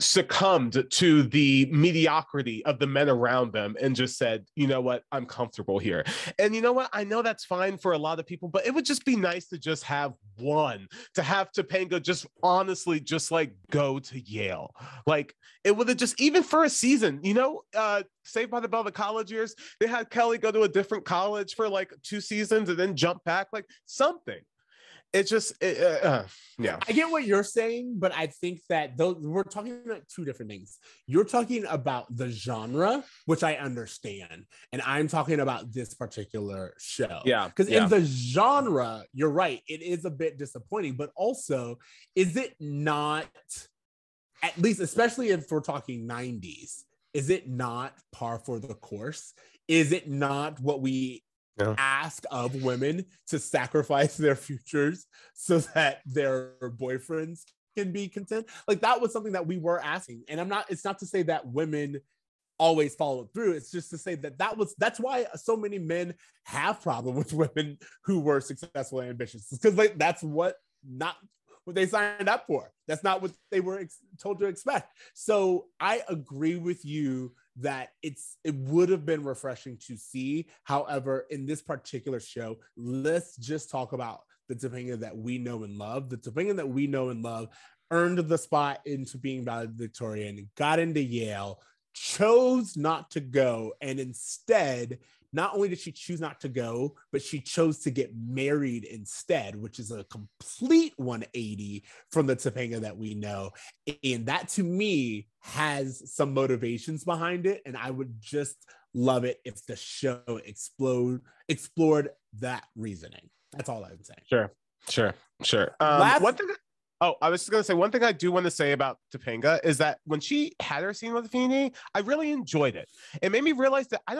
succumbed to the mediocrity of the men around them and just said, you know what, I'm comfortable here. And you know what, I know that's fine for a lot of people, but it would just be nice to just have one, to have Topanga just honestly just like go to Yale. Like it would have just, even for a season, you know, Saved by the Bell, the college years, they had Kelly go to a different college for like 2 seasons and then jump back, like something. It's just, yeah. I get what you're saying, but I think that we're talking about two different things. You're talking about the genre, which I understand, and I'm talking about this particular show. Yeah. Because in the genre, you're right, it is a bit disappointing, but also, is it not, at least, especially if we're talking 90s, is it not par for the course? Is it not what we ask of women to sacrifice their futures so that their boyfriends can be content? Like that was something that we were asking. And it's not to say that women always followed through. It's just to say that's why so many men have problem with women who were successful and ambitious, because like that's not what they signed up for. That's not what they were told to expect. So I agree with you that it would have been refreshing to see. However, in this particular show, let's just talk about the Topanga that we know and love. The Topanga that we know and love earned the spot into being valedictorian, got into Yale, chose not to go, and instead not only did she choose not to go, but she chose to get married instead, which is a complete 180 from the Topanga that we know. And that to me has some motivations behind it. And I would just love it if the show explored that reasoning. That's all I would say. Sure. Last- One thing. Oh, I was just gonna say one thing I do want to say about Topanga is that when she had her scene with Feeny, I really enjoyed it. It made me realize that I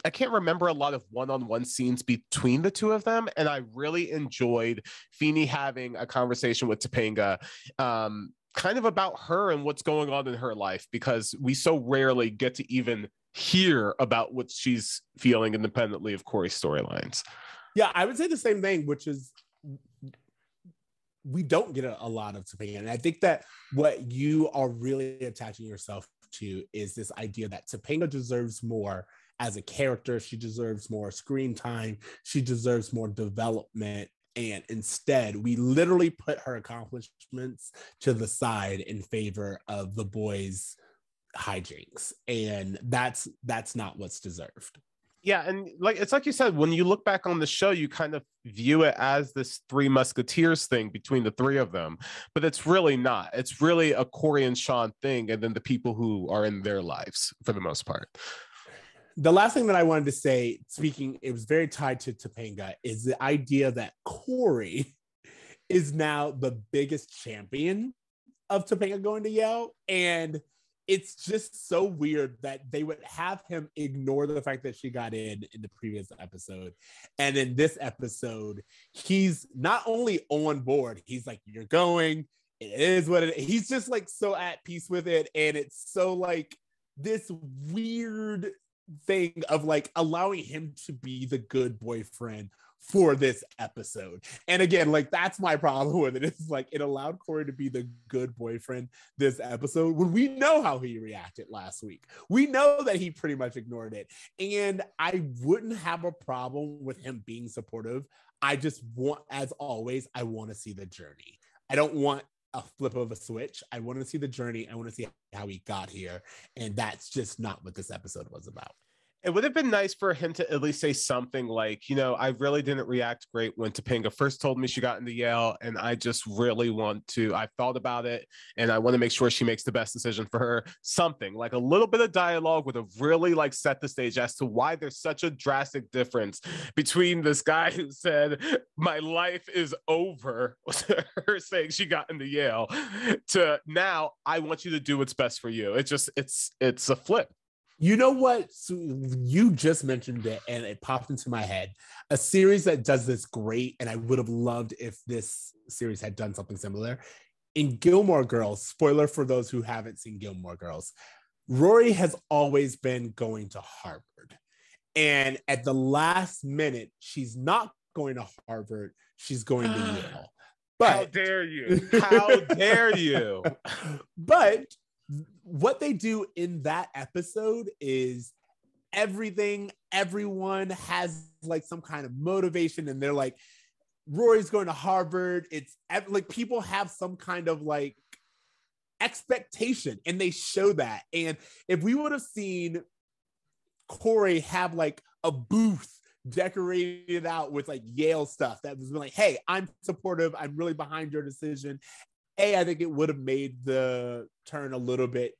can't remember a lot of one-on-one scenes between the two of them, and I really enjoyed Feeny having a conversation with Topanga, kind of about her and what's going on in her life, because we so rarely get to even hear about what she's feeling independently of Cory's storylines. Yeah, I would say the same thing, which is we don't get a lot of Topanga. And I think that what you are really attaching yourself to is this idea that Topanga deserves more as a character. She deserves more screen time. She deserves more development. And instead, we literally put her accomplishments to the side in favor of the boys' hijinks. And that's not what's deserved. Yeah, and it's like you said, when you look back on the show, you kind of view it as this Three Musketeers thing between the three of them, but it's really not. It's really a Cory and Shawn thing, and then the people who are in their lives for the most part. The last thing that I wanted to say, it was very tied to Topanga, is the idea that Cory is now the biggest champion of Topanga going to Yale, and it's just so weird that they would have him ignore the fact that she got in the previous episode. And in this episode, he's not only on board, he's like, you're going, it is what it is. He's just like so at peace with it. And it's so like this weird thing of like allowing him to be the good boyfriend for this episode. And again, like that's my problem with it. It's like it allowed Cory to be the good boyfriend this episode when we know how he reacted last week. We know that he pretty much ignored it. And I wouldn't have a problem with him being supportive. I just want, as always, I want to see the journey. I don't want a flip of a switch. I want to see the journey. I want to see how he got here. And that's just not what this episode was about. It would have been nice for him to at least say something like, I really didn't react great when Topanga first told me she got into Yale, and I just really I've thought about it, and I want to make sure she makes the best decision for her. Something like a little bit of dialogue would have really like set the stage as to why there's such a drastic difference between this guy who said, my life is over, her saying she got into Yale, to now, I want you to do what's best for you. It's a flip. You know what? So you just mentioned it and it popped into my head. A series that does this great, and I would have loved if this series had done something similar. In Gilmore Girls, spoiler for those who haven't seen Gilmore Girls, Rory has always been going to Harvard. And at the last minute, she's not going to Harvard. She's going to Yale. But how dare you? How dare you? But what they do in that episode is everyone has like some kind of motivation, and they're like, Rory's going to Harvard. It's like people have some kind of like expectation, and they show that. And if we would have seen Cory have like a booth decorated out with like Yale stuff that was like, hey, I'm supportive, I'm really behind your decision, I think it would have made the turn a little bit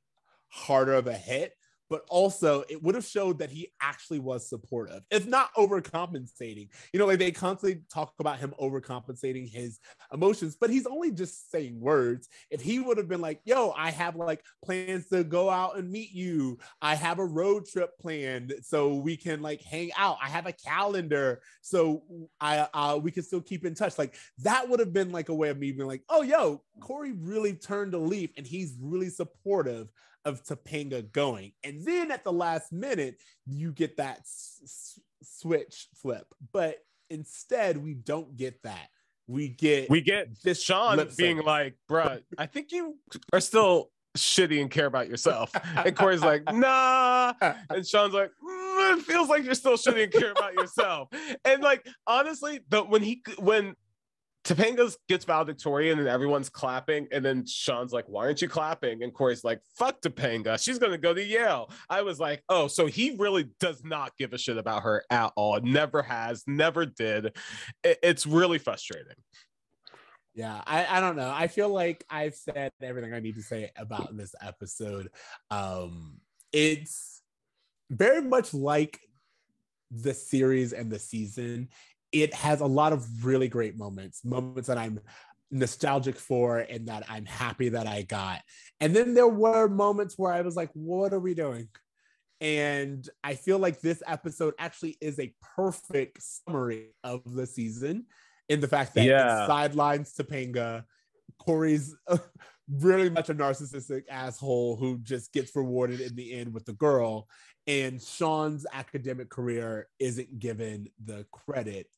harder of a hit, but also it would have showed that he actually was supportive. It's not overcompensating. Like they constantly talk about him overcompensating his emotions, but he's only just saying words. If he would have been like, yo, I have like plans to go out and meet you. I have a road trip planned so we can like hang out. I have a calendar so we can still keep in touch. Like that would have been like a way of me being like, oh, yo, Cory really turned a leaf and he's really supportive of Topanga going. And then at the last minute, you get that switch flip. But instead, we don't get that. We get this Shawn being like, bruh, I think you are still shitty and care about yourself. And Cory's like, nah. And Shawn's like, it feels like you're still shitty and care about yourself. And like, honestly, when Topanga gets valedictorian and everyone's clapping, and then Shawns like, why aren't you clapping? And Cory's like, fuck Topanga, she's gonna go to Yale. I was like, oh, so he really does not give a shit about her at all. Never has, never did. It's really frustrating. Yeah, I don't know. I feel like I've said everything I need to say about this episode. It's very much like the series and the season. It has a lot of really great moments that I'm nostalgic for and that I'm happy that I got. And then there were moments where I was like, what are we doing? And I feel like this episode actually is a perfect summary of the season in the fact that it sidelines Topanga. Cory's really much a narcissistic asshole who just gets rewarded in the end with the girl. And Shawn's academic career isn't given the credit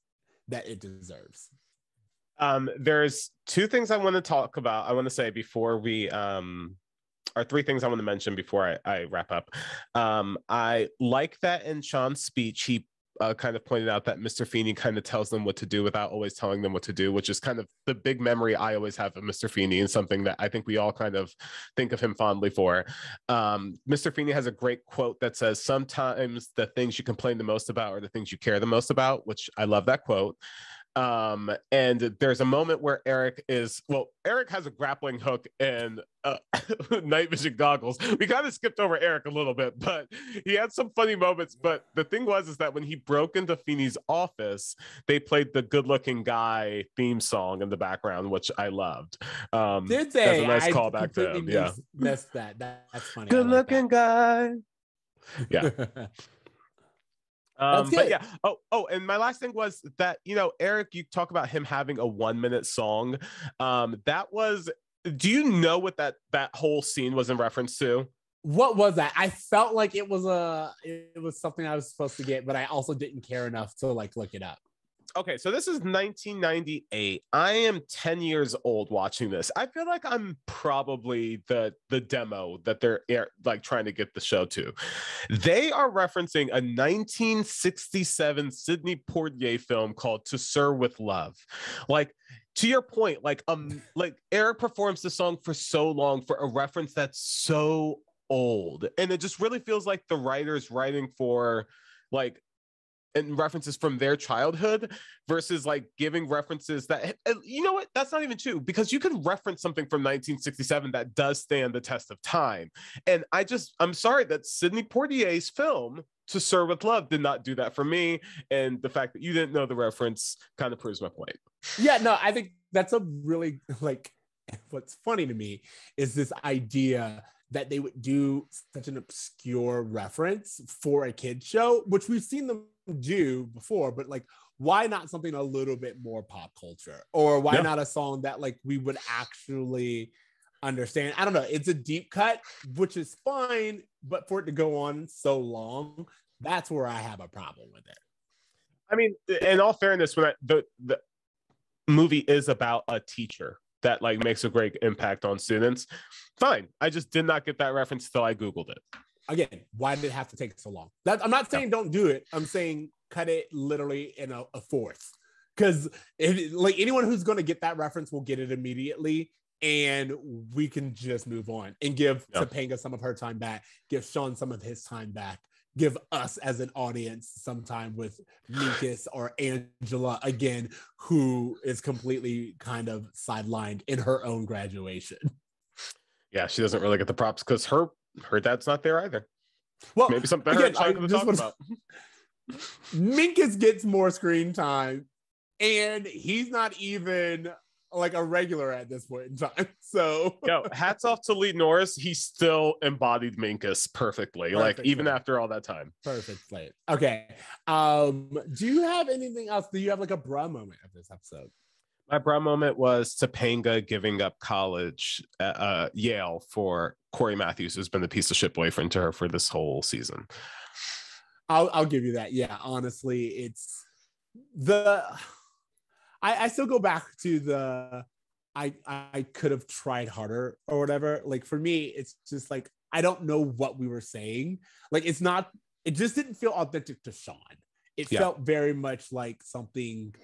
that it deserves. There's two things I want to talk about. I want to say before we or three things I want to mention before I wrap up. I like that in Shawn's speech, he kind of pointed out that Mr. Feeney kind of tells them what to do without always telling them what to do, which is kind of the big memory I always have of Mr. Feeney, and something that I think we all kind of think of him fondly for. Mr. Feeney has a great quote that says, sometimes the things you complain the most about are the things you care the most about, which I love that quote. And there's a moment where Eric has a grappling hook and night vision goggles. We kind of skipped over Eric a little bit, but he had some funny moments. But the thing is that when he broke into Feeney's office, they played the Good Looking Guy theme song in the background, which I loved. Did they? That's a nice callback to him. Yeah, missed that. That's funny. Good Looking Guy. Yeah. But yeah. And my last thing was that, Eric, you talk about him having a 1 minute song. Do you know what that whole scene was in reference to? What was that? I felt like it was something I was supposed to get, but I also didn't care enough to look it up. Okay, so this is 1998. I am 10 years old watching this. I feel like I'm probably the demo that they're trying to get the show to. They are referencing a 1967 Sidney Poitier film called To Sir with Love. To your point, Eric performs the song for so long for a reference that's so old, and it just really feels like the writer's writing for and references from their childhood versus giving references that, you know what, that's not even true, because you can reference something from 1967 that does stand the test of time. And I'm sorry that Sidney Poitier's film To Sir with Love did not do that for me, and the fact that you didn't know the reference kind of proves my point. Yeah, no, I think that's a really what's funny to me is this idea that they would do such an obscure reference for a kid's show, which we've seen them do before, but why not something a little bit more pop culture? Or why not a song that we would actually understand? I don't know. It's a deep cut, which is fine, but for it to go on so long, that's where I have a problem with it. I mean, in all fairness, when the movie is about a teacher that makes a great impact on students, fine. I just did not get that reference until I Googled it. Again, why did it have to take so long? I'm not saying don't do it. I'm saying cut it literally in a fourth. Because anyone who's going to get that reference will get it immediately, and we can just move on and give Topanga some of her time back, give Shawn some of his time back, give us as an audience some time with Minkus or Angela again, who is completely kind of sidelined in her own graduation. Yeah, she doesn't really get the props because her dad's not there either. Well, maybe something again, I to talk about. Minkus gets more screen time, and he's not even a regular at this point in time. So hats off to Lee Norris. He still embodied Minkus perfectly. Even after all that time. Perfect slate. Okay. Do you have anything else? Do you have a bra moment of this episode? My bra moment was Topanga giving up college at Yale for Cory Matthews, who's been the piece of shit boyfriend to her for this whole season. I'll give you that. Yeah, honestly, it's I still go back to I could have tried harder or whatever. For me, it's just I don't know what we were saying. It just didn't feel authentic to Shawn. It felt very much like something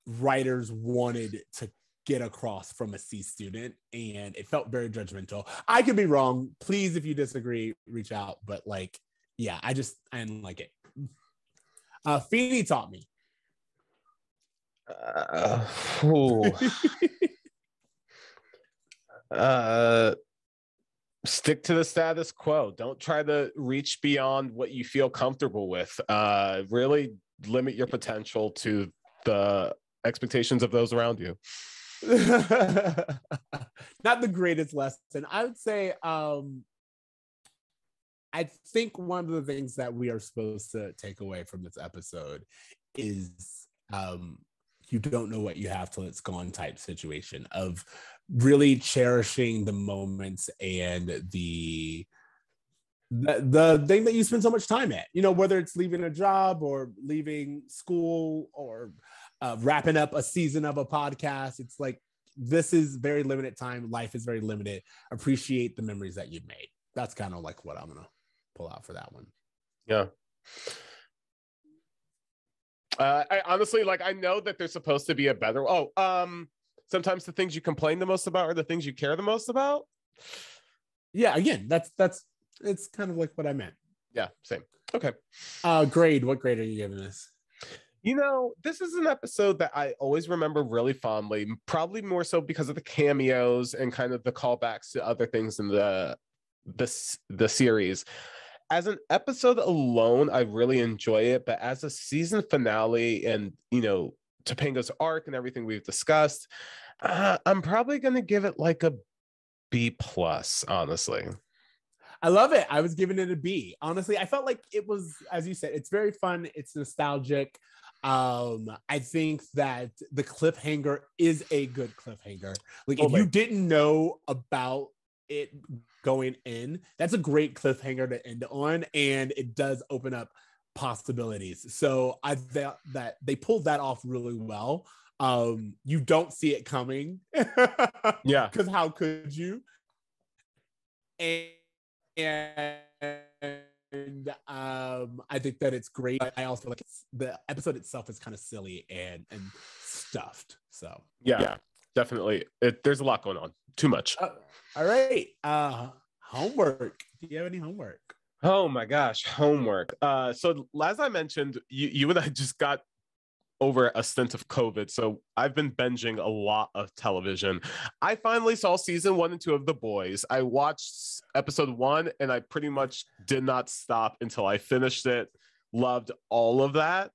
writers wanted to get across from a C student, and it felt very judgmental. I could be wrong. Please, if you disagree, reach out. But like, yeah, I didn't like it. Feeny taught me. Stick to the status quo. Don't try to reach beyond what you feel comfortable with. Really limit your potential to the expectations of those around you. Not the greatest lesson. I would say I think one of the things that we are supposed to take away from this episode is you don't know what you have till it's gone type situation of really cherishing the moments and the thing that you spend so much time at, you know, whether it's leaving a job or leaving school or wrapping up a season of a podcast. It's like, this is very limited time. Life is very limited. Appreciate the memories that you've made. That's kind of like what I'm going to pull out for that one. Yeah. I honestly, like, I know that there's supposed to be a better, sometimes the things you complain the most about are the things you care the most about. Yeah, again, that's it's kind of like what I meant. Yeah, same. Okay. Grade. What grade are you giving this? You know, this is an episode that I always remember really fondly, probably more so because of the cameos and kind of the callbacks to other things in the series. As an episode alone, I really enjoy it, but as a season finale and, you know, Topanga's arc and everything we've discussed, I'm probably going to give it like a B+, honestly. I love it. I was giving it a B. Honestly, I felt like it was, as you said, it's very fun. It's nostalgic. I think that the cliffhanger is a good cliffhanger. Like, if you didn't know about it going in, that's a great cliffhanger to end on, and it does open up possibilities. So I thought that they pulled that off really well. You don't see it coming. Yeah, because how could you? And I think that it's great. I also like the episode itself is kind of silly and stuffed. So yeah, definitely. There's a lot going on. Too much. All right. Homework. Do you have any homework? Oh my gosh, homework. So as I mentioned, you and I just got over a stint of COVID, so I've been binging a lot of television. I finally saw season 1 and 2 of The Boys. I watched episode 1 and I pretty much did not stop until I finished it. Loved all of that.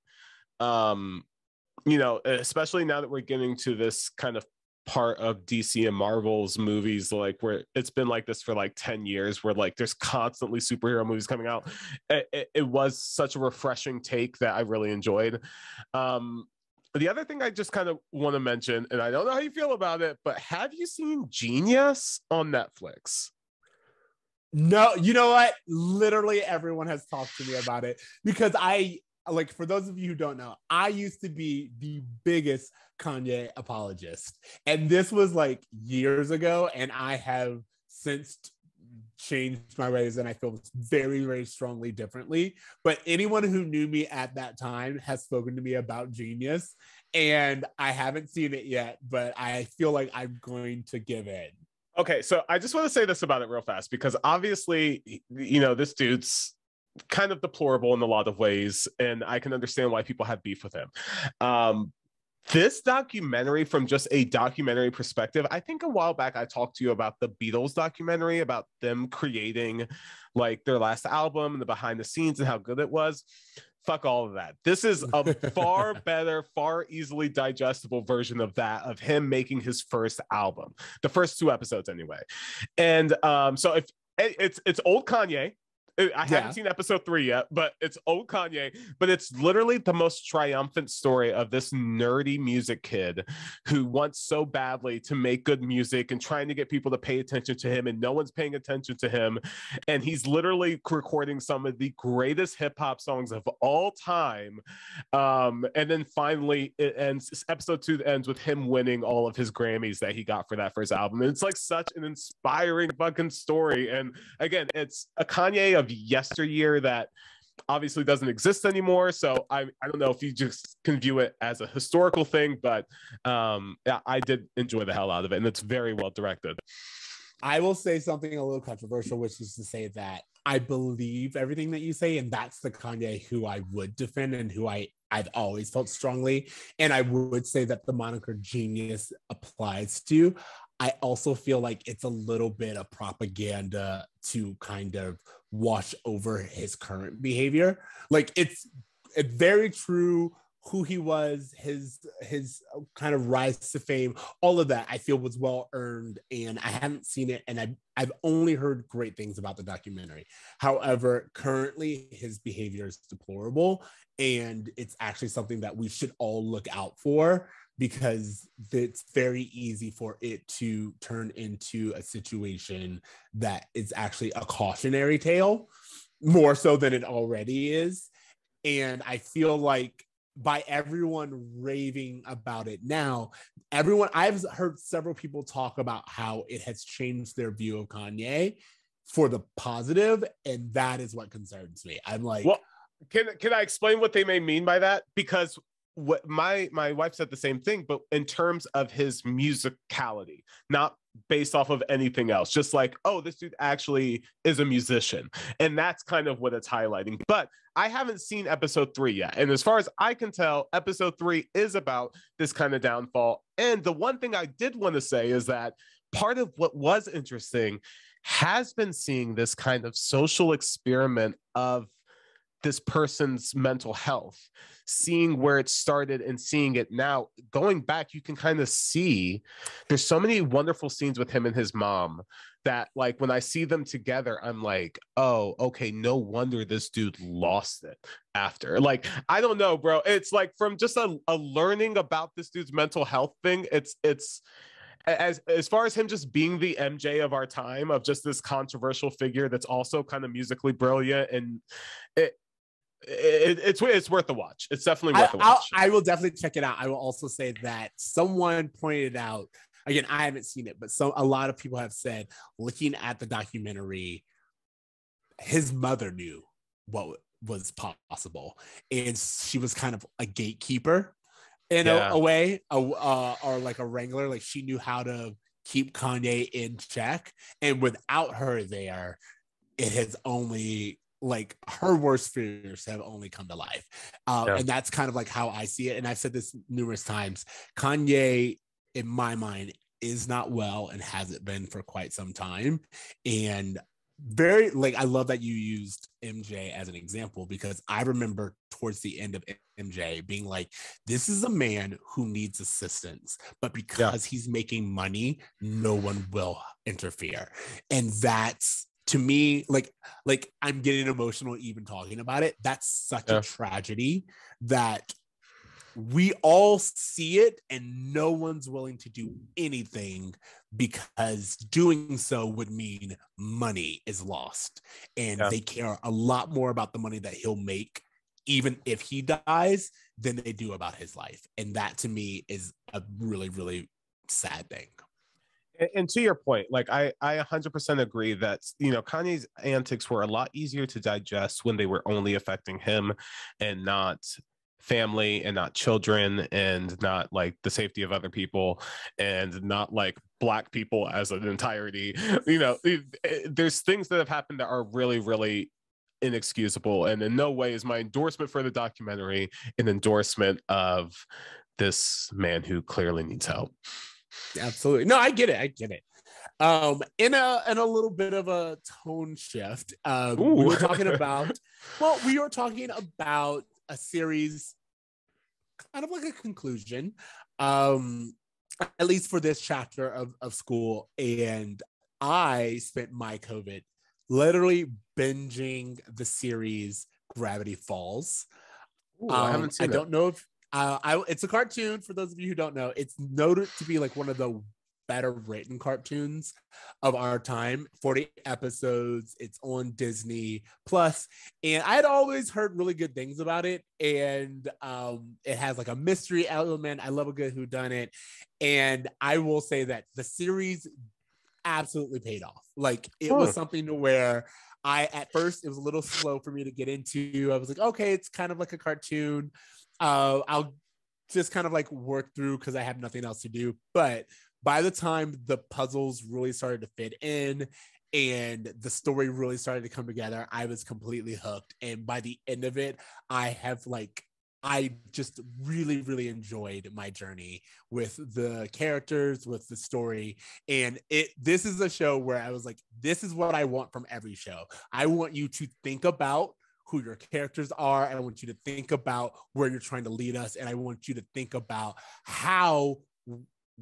You know, especially now that we're getting to this kind of part of DC and Marvel's movies, like where it's been like this for like 10 years, where like there's constantly superhero movies coming out. It was such a refreshing take that I really enjoyed. The other thing I just kind of want to mention, and I don't know how you feel about it, but have you seen Genius on Netflix? No, you know what? Literally everyone has talked to me about it, because like, for those of you who don't know, I used to be the biggest Kanye apologist. And this was like years ago, and I have since changed my ways, and I feel very, very strongly differently. But anyone who knew me at that time has spoken to me about Genius, and I haven't seen it yet, but I feel like I'm going to give in. Okay, so I just want to say this about it real fast, because obviously, you know, this dude's kind of deplorable in a lot of ways, and I can understand why people have beef with him. This documentary, from just a documentary perspective, I think a while back I talked to you about the Beatles documentary, about them creating like their last album and the behind the scenes and how good it was. Fuck all of that. This is a far better, far easily digestible version of that, of him making his first album, the first 2 episodes anyway. And so if it's old Kanye. I haven't seen episode 3 yet, but it's old Kanye. But it's literally the most triumphant story of this nerdy music kid who wants so badly to make good music and trying to get people to pay attention to him, and no one's paying attention to him. And he's literally recording some of the greatest hip hop songs of all time. And then finally, it ends. Episode 2 ends with him winning all of his Grammys that he got for that first album. And it's like such an inspiring fucking story. And again, it's a Kanye of yesteryear that obviously doesn't exist anymore. So I don't know if you just can view it as a historical thing, but yeah, I did enjoy the hell out of it, and it's very well directed. I will say something a little controversial, which is to say that I believe everything that you say, and that's the Kanye who I would defend and who I've always felt strongly. And I would say that the moniker genius applies to. I also feel like it's a little bit of propaganda to kind of wash over his current behavior. Like it's very true who he was, his kind of rise to fame, all of that I feel was well earned, and I haven't seen it, and I've only heard great things about the documentary. However, currently his behavior is deplorable, and it's actually something that we should all look out for, because it's very easy for it to turn into a situation that is actually a cautionary tale, more so than it already is. And I feel like by everyone raving about it now, I've heard several people talk about how it has changed their view of Kanye for the positive, and that is what concerns me. I'm like, well, can I explain what they may mean by that? Because what my wife said the same thing, but in terms of his musicality, not based off of anything else, just like, oh, this dude actually is a musician, and that's kind of what it's highlighting. But I haven't seen episode 3 yet, and as far as I can tell, episode 3 is about this kind of downfall. And the one thing I did want to say is that part of what was interesting has been seeing this kind of social experiment of this person's mental health, seeing where it started and seeing it now. Going back, you can kind of see there's so many wonderful scenes with him and his mom that, like, when I see them together, I'm like, oh, okay, no wonder this dude lost it after. Like, I don't know, bro. It's like from just a learning about this dude's mental health thing, it's as far as him just being the MJ of our time, of just this controversial figure that's also kind of musically brilliant, and it's worth the watch. It's definitely worth the watch. I will definitely check it out. I will also say that someone pointed out, again, I haven't seen it, but a lot of people have said, looking at the documentary, his mother knew what was possible, and she was kind of a gatekeeper in a way, or like a wrangler. Like, she knew how to keep Kanye in check, and without her there, it has only, like, her worst fears have only come to life. And that's kind of like how I see it. And I've said this numerous times. Kanye, in my mind, is not well and hasn't been for quite some time. And very, like, I love that you used MJ as an example, because I remember towards the end of MJ being like, this is a man who needs assistance, but because he's making money, no one will interfere. And that's, to me, like I'm getting emotional even talking about it. That's such a tragedy that we all see it and no one's willing to do anything, because doing so would mean money is lost, and they care a lot more about the money that he'll make even if he dies than they do about his life. And that, to me, is a really, really sad thing. And to your point, like, I 100% agree that, you know, Kanye's antics were a lot easier to digest when they were only affecting him and not family and not children and not like the safety of other people and not like Black people as an entirety. You know, there's things that have happened that are really, really inexcusable. And in no way is my endorsement for the documentary an endorsement of this man who clearly needs help. Absolutely. No, I get it. In a little bit of a tone shift, we were talking about a series, kind of like a conclusion, at least for this chapter of school. And I spent my COVID literally binging the series Gravity Falls. I haven't seen it. I don't know if it's a cartoon. For those of you who don't know, it's noted to be like one of the better written cartoons of our time. 40 episodes. It's on Disney Plus, and I had always heard really good things about it. And it has like a mystery element. I love a good whodunit, and I will say that the series absolutely paid off. Like, it was something to where at first it was a little slow for me to get into. I was like, okay, it's kind of like a cartoon. I'll just kind of like work through because I have nothing else to do. But by the time the puzzles really started to fit in and the story really started to come together, I was completely hooked. And by the end of it, I just really, really enjoyed my journey with the characters, with the story. And this is a show where I was like, this is what I want from every show. I want you to think about who your characters are. I want you to think about where you're trying to lead us. And I want you to think about how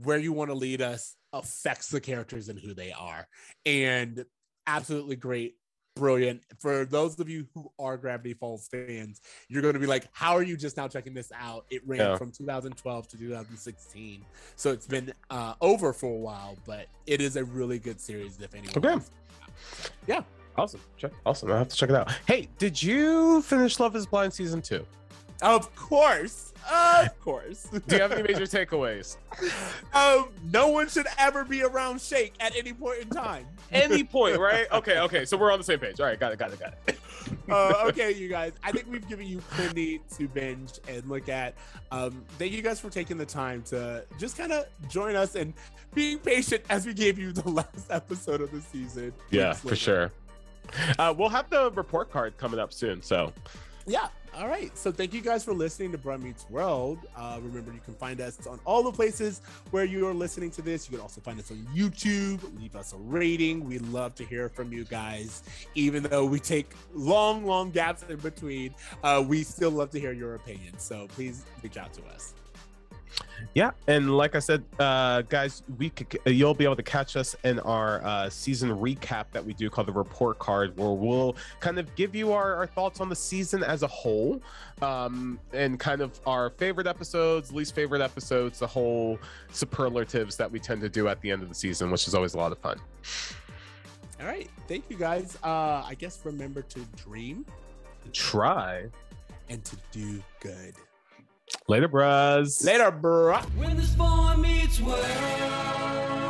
where you want to lead us affects the characters and who they are. And absolutely great. Brilliant. For those of you who are Gravity Falls fans, you're going to be like, how are you just now checking this out? It ran from 2012 to 2016. So it's been over for a while, but it is a really good series if anyone. Okay. Yeah. Awesome. Awesome. I'll have to check it out. Hey, did you finish Love is Blind season 2? Of course. Of course. Do you have any major takeaways? No one should ever be around Shake at any point in time. Any point, right? Okay. So we're on the same page. All right, got it. Okay, you guys. I think we've given you plenty to binge and look at. Thank you guys for taking the time to just kind of join us and being patient as we gave you the last episode of the season. Yeah, for sure. We'll have the report card coming up soon, so. Yeah. All right. So thank you guys for listening to Bruh Meets World. Remember, you can find us on all the places where you are listening to this. You can also find us on YouTube. Leave us a rating. We love to hear from you guys. Even though we take long gaps in between, we still love to hear your opinions. So please reach out to us. Yeah, and like I said, guys, you'll be able to catch us in our season recap that we do called the report card, where we'll kind of give you our thoughts on the season as a whole, and kind of our favorite episodes, least favorite episodes, the whole superlatives that we tend to do at the end of the season, which is always a lot of fun. All right, thank you guys. I guess remember to dream, try, and to do good. Later, bros. Later, bruh. When this boy meets world.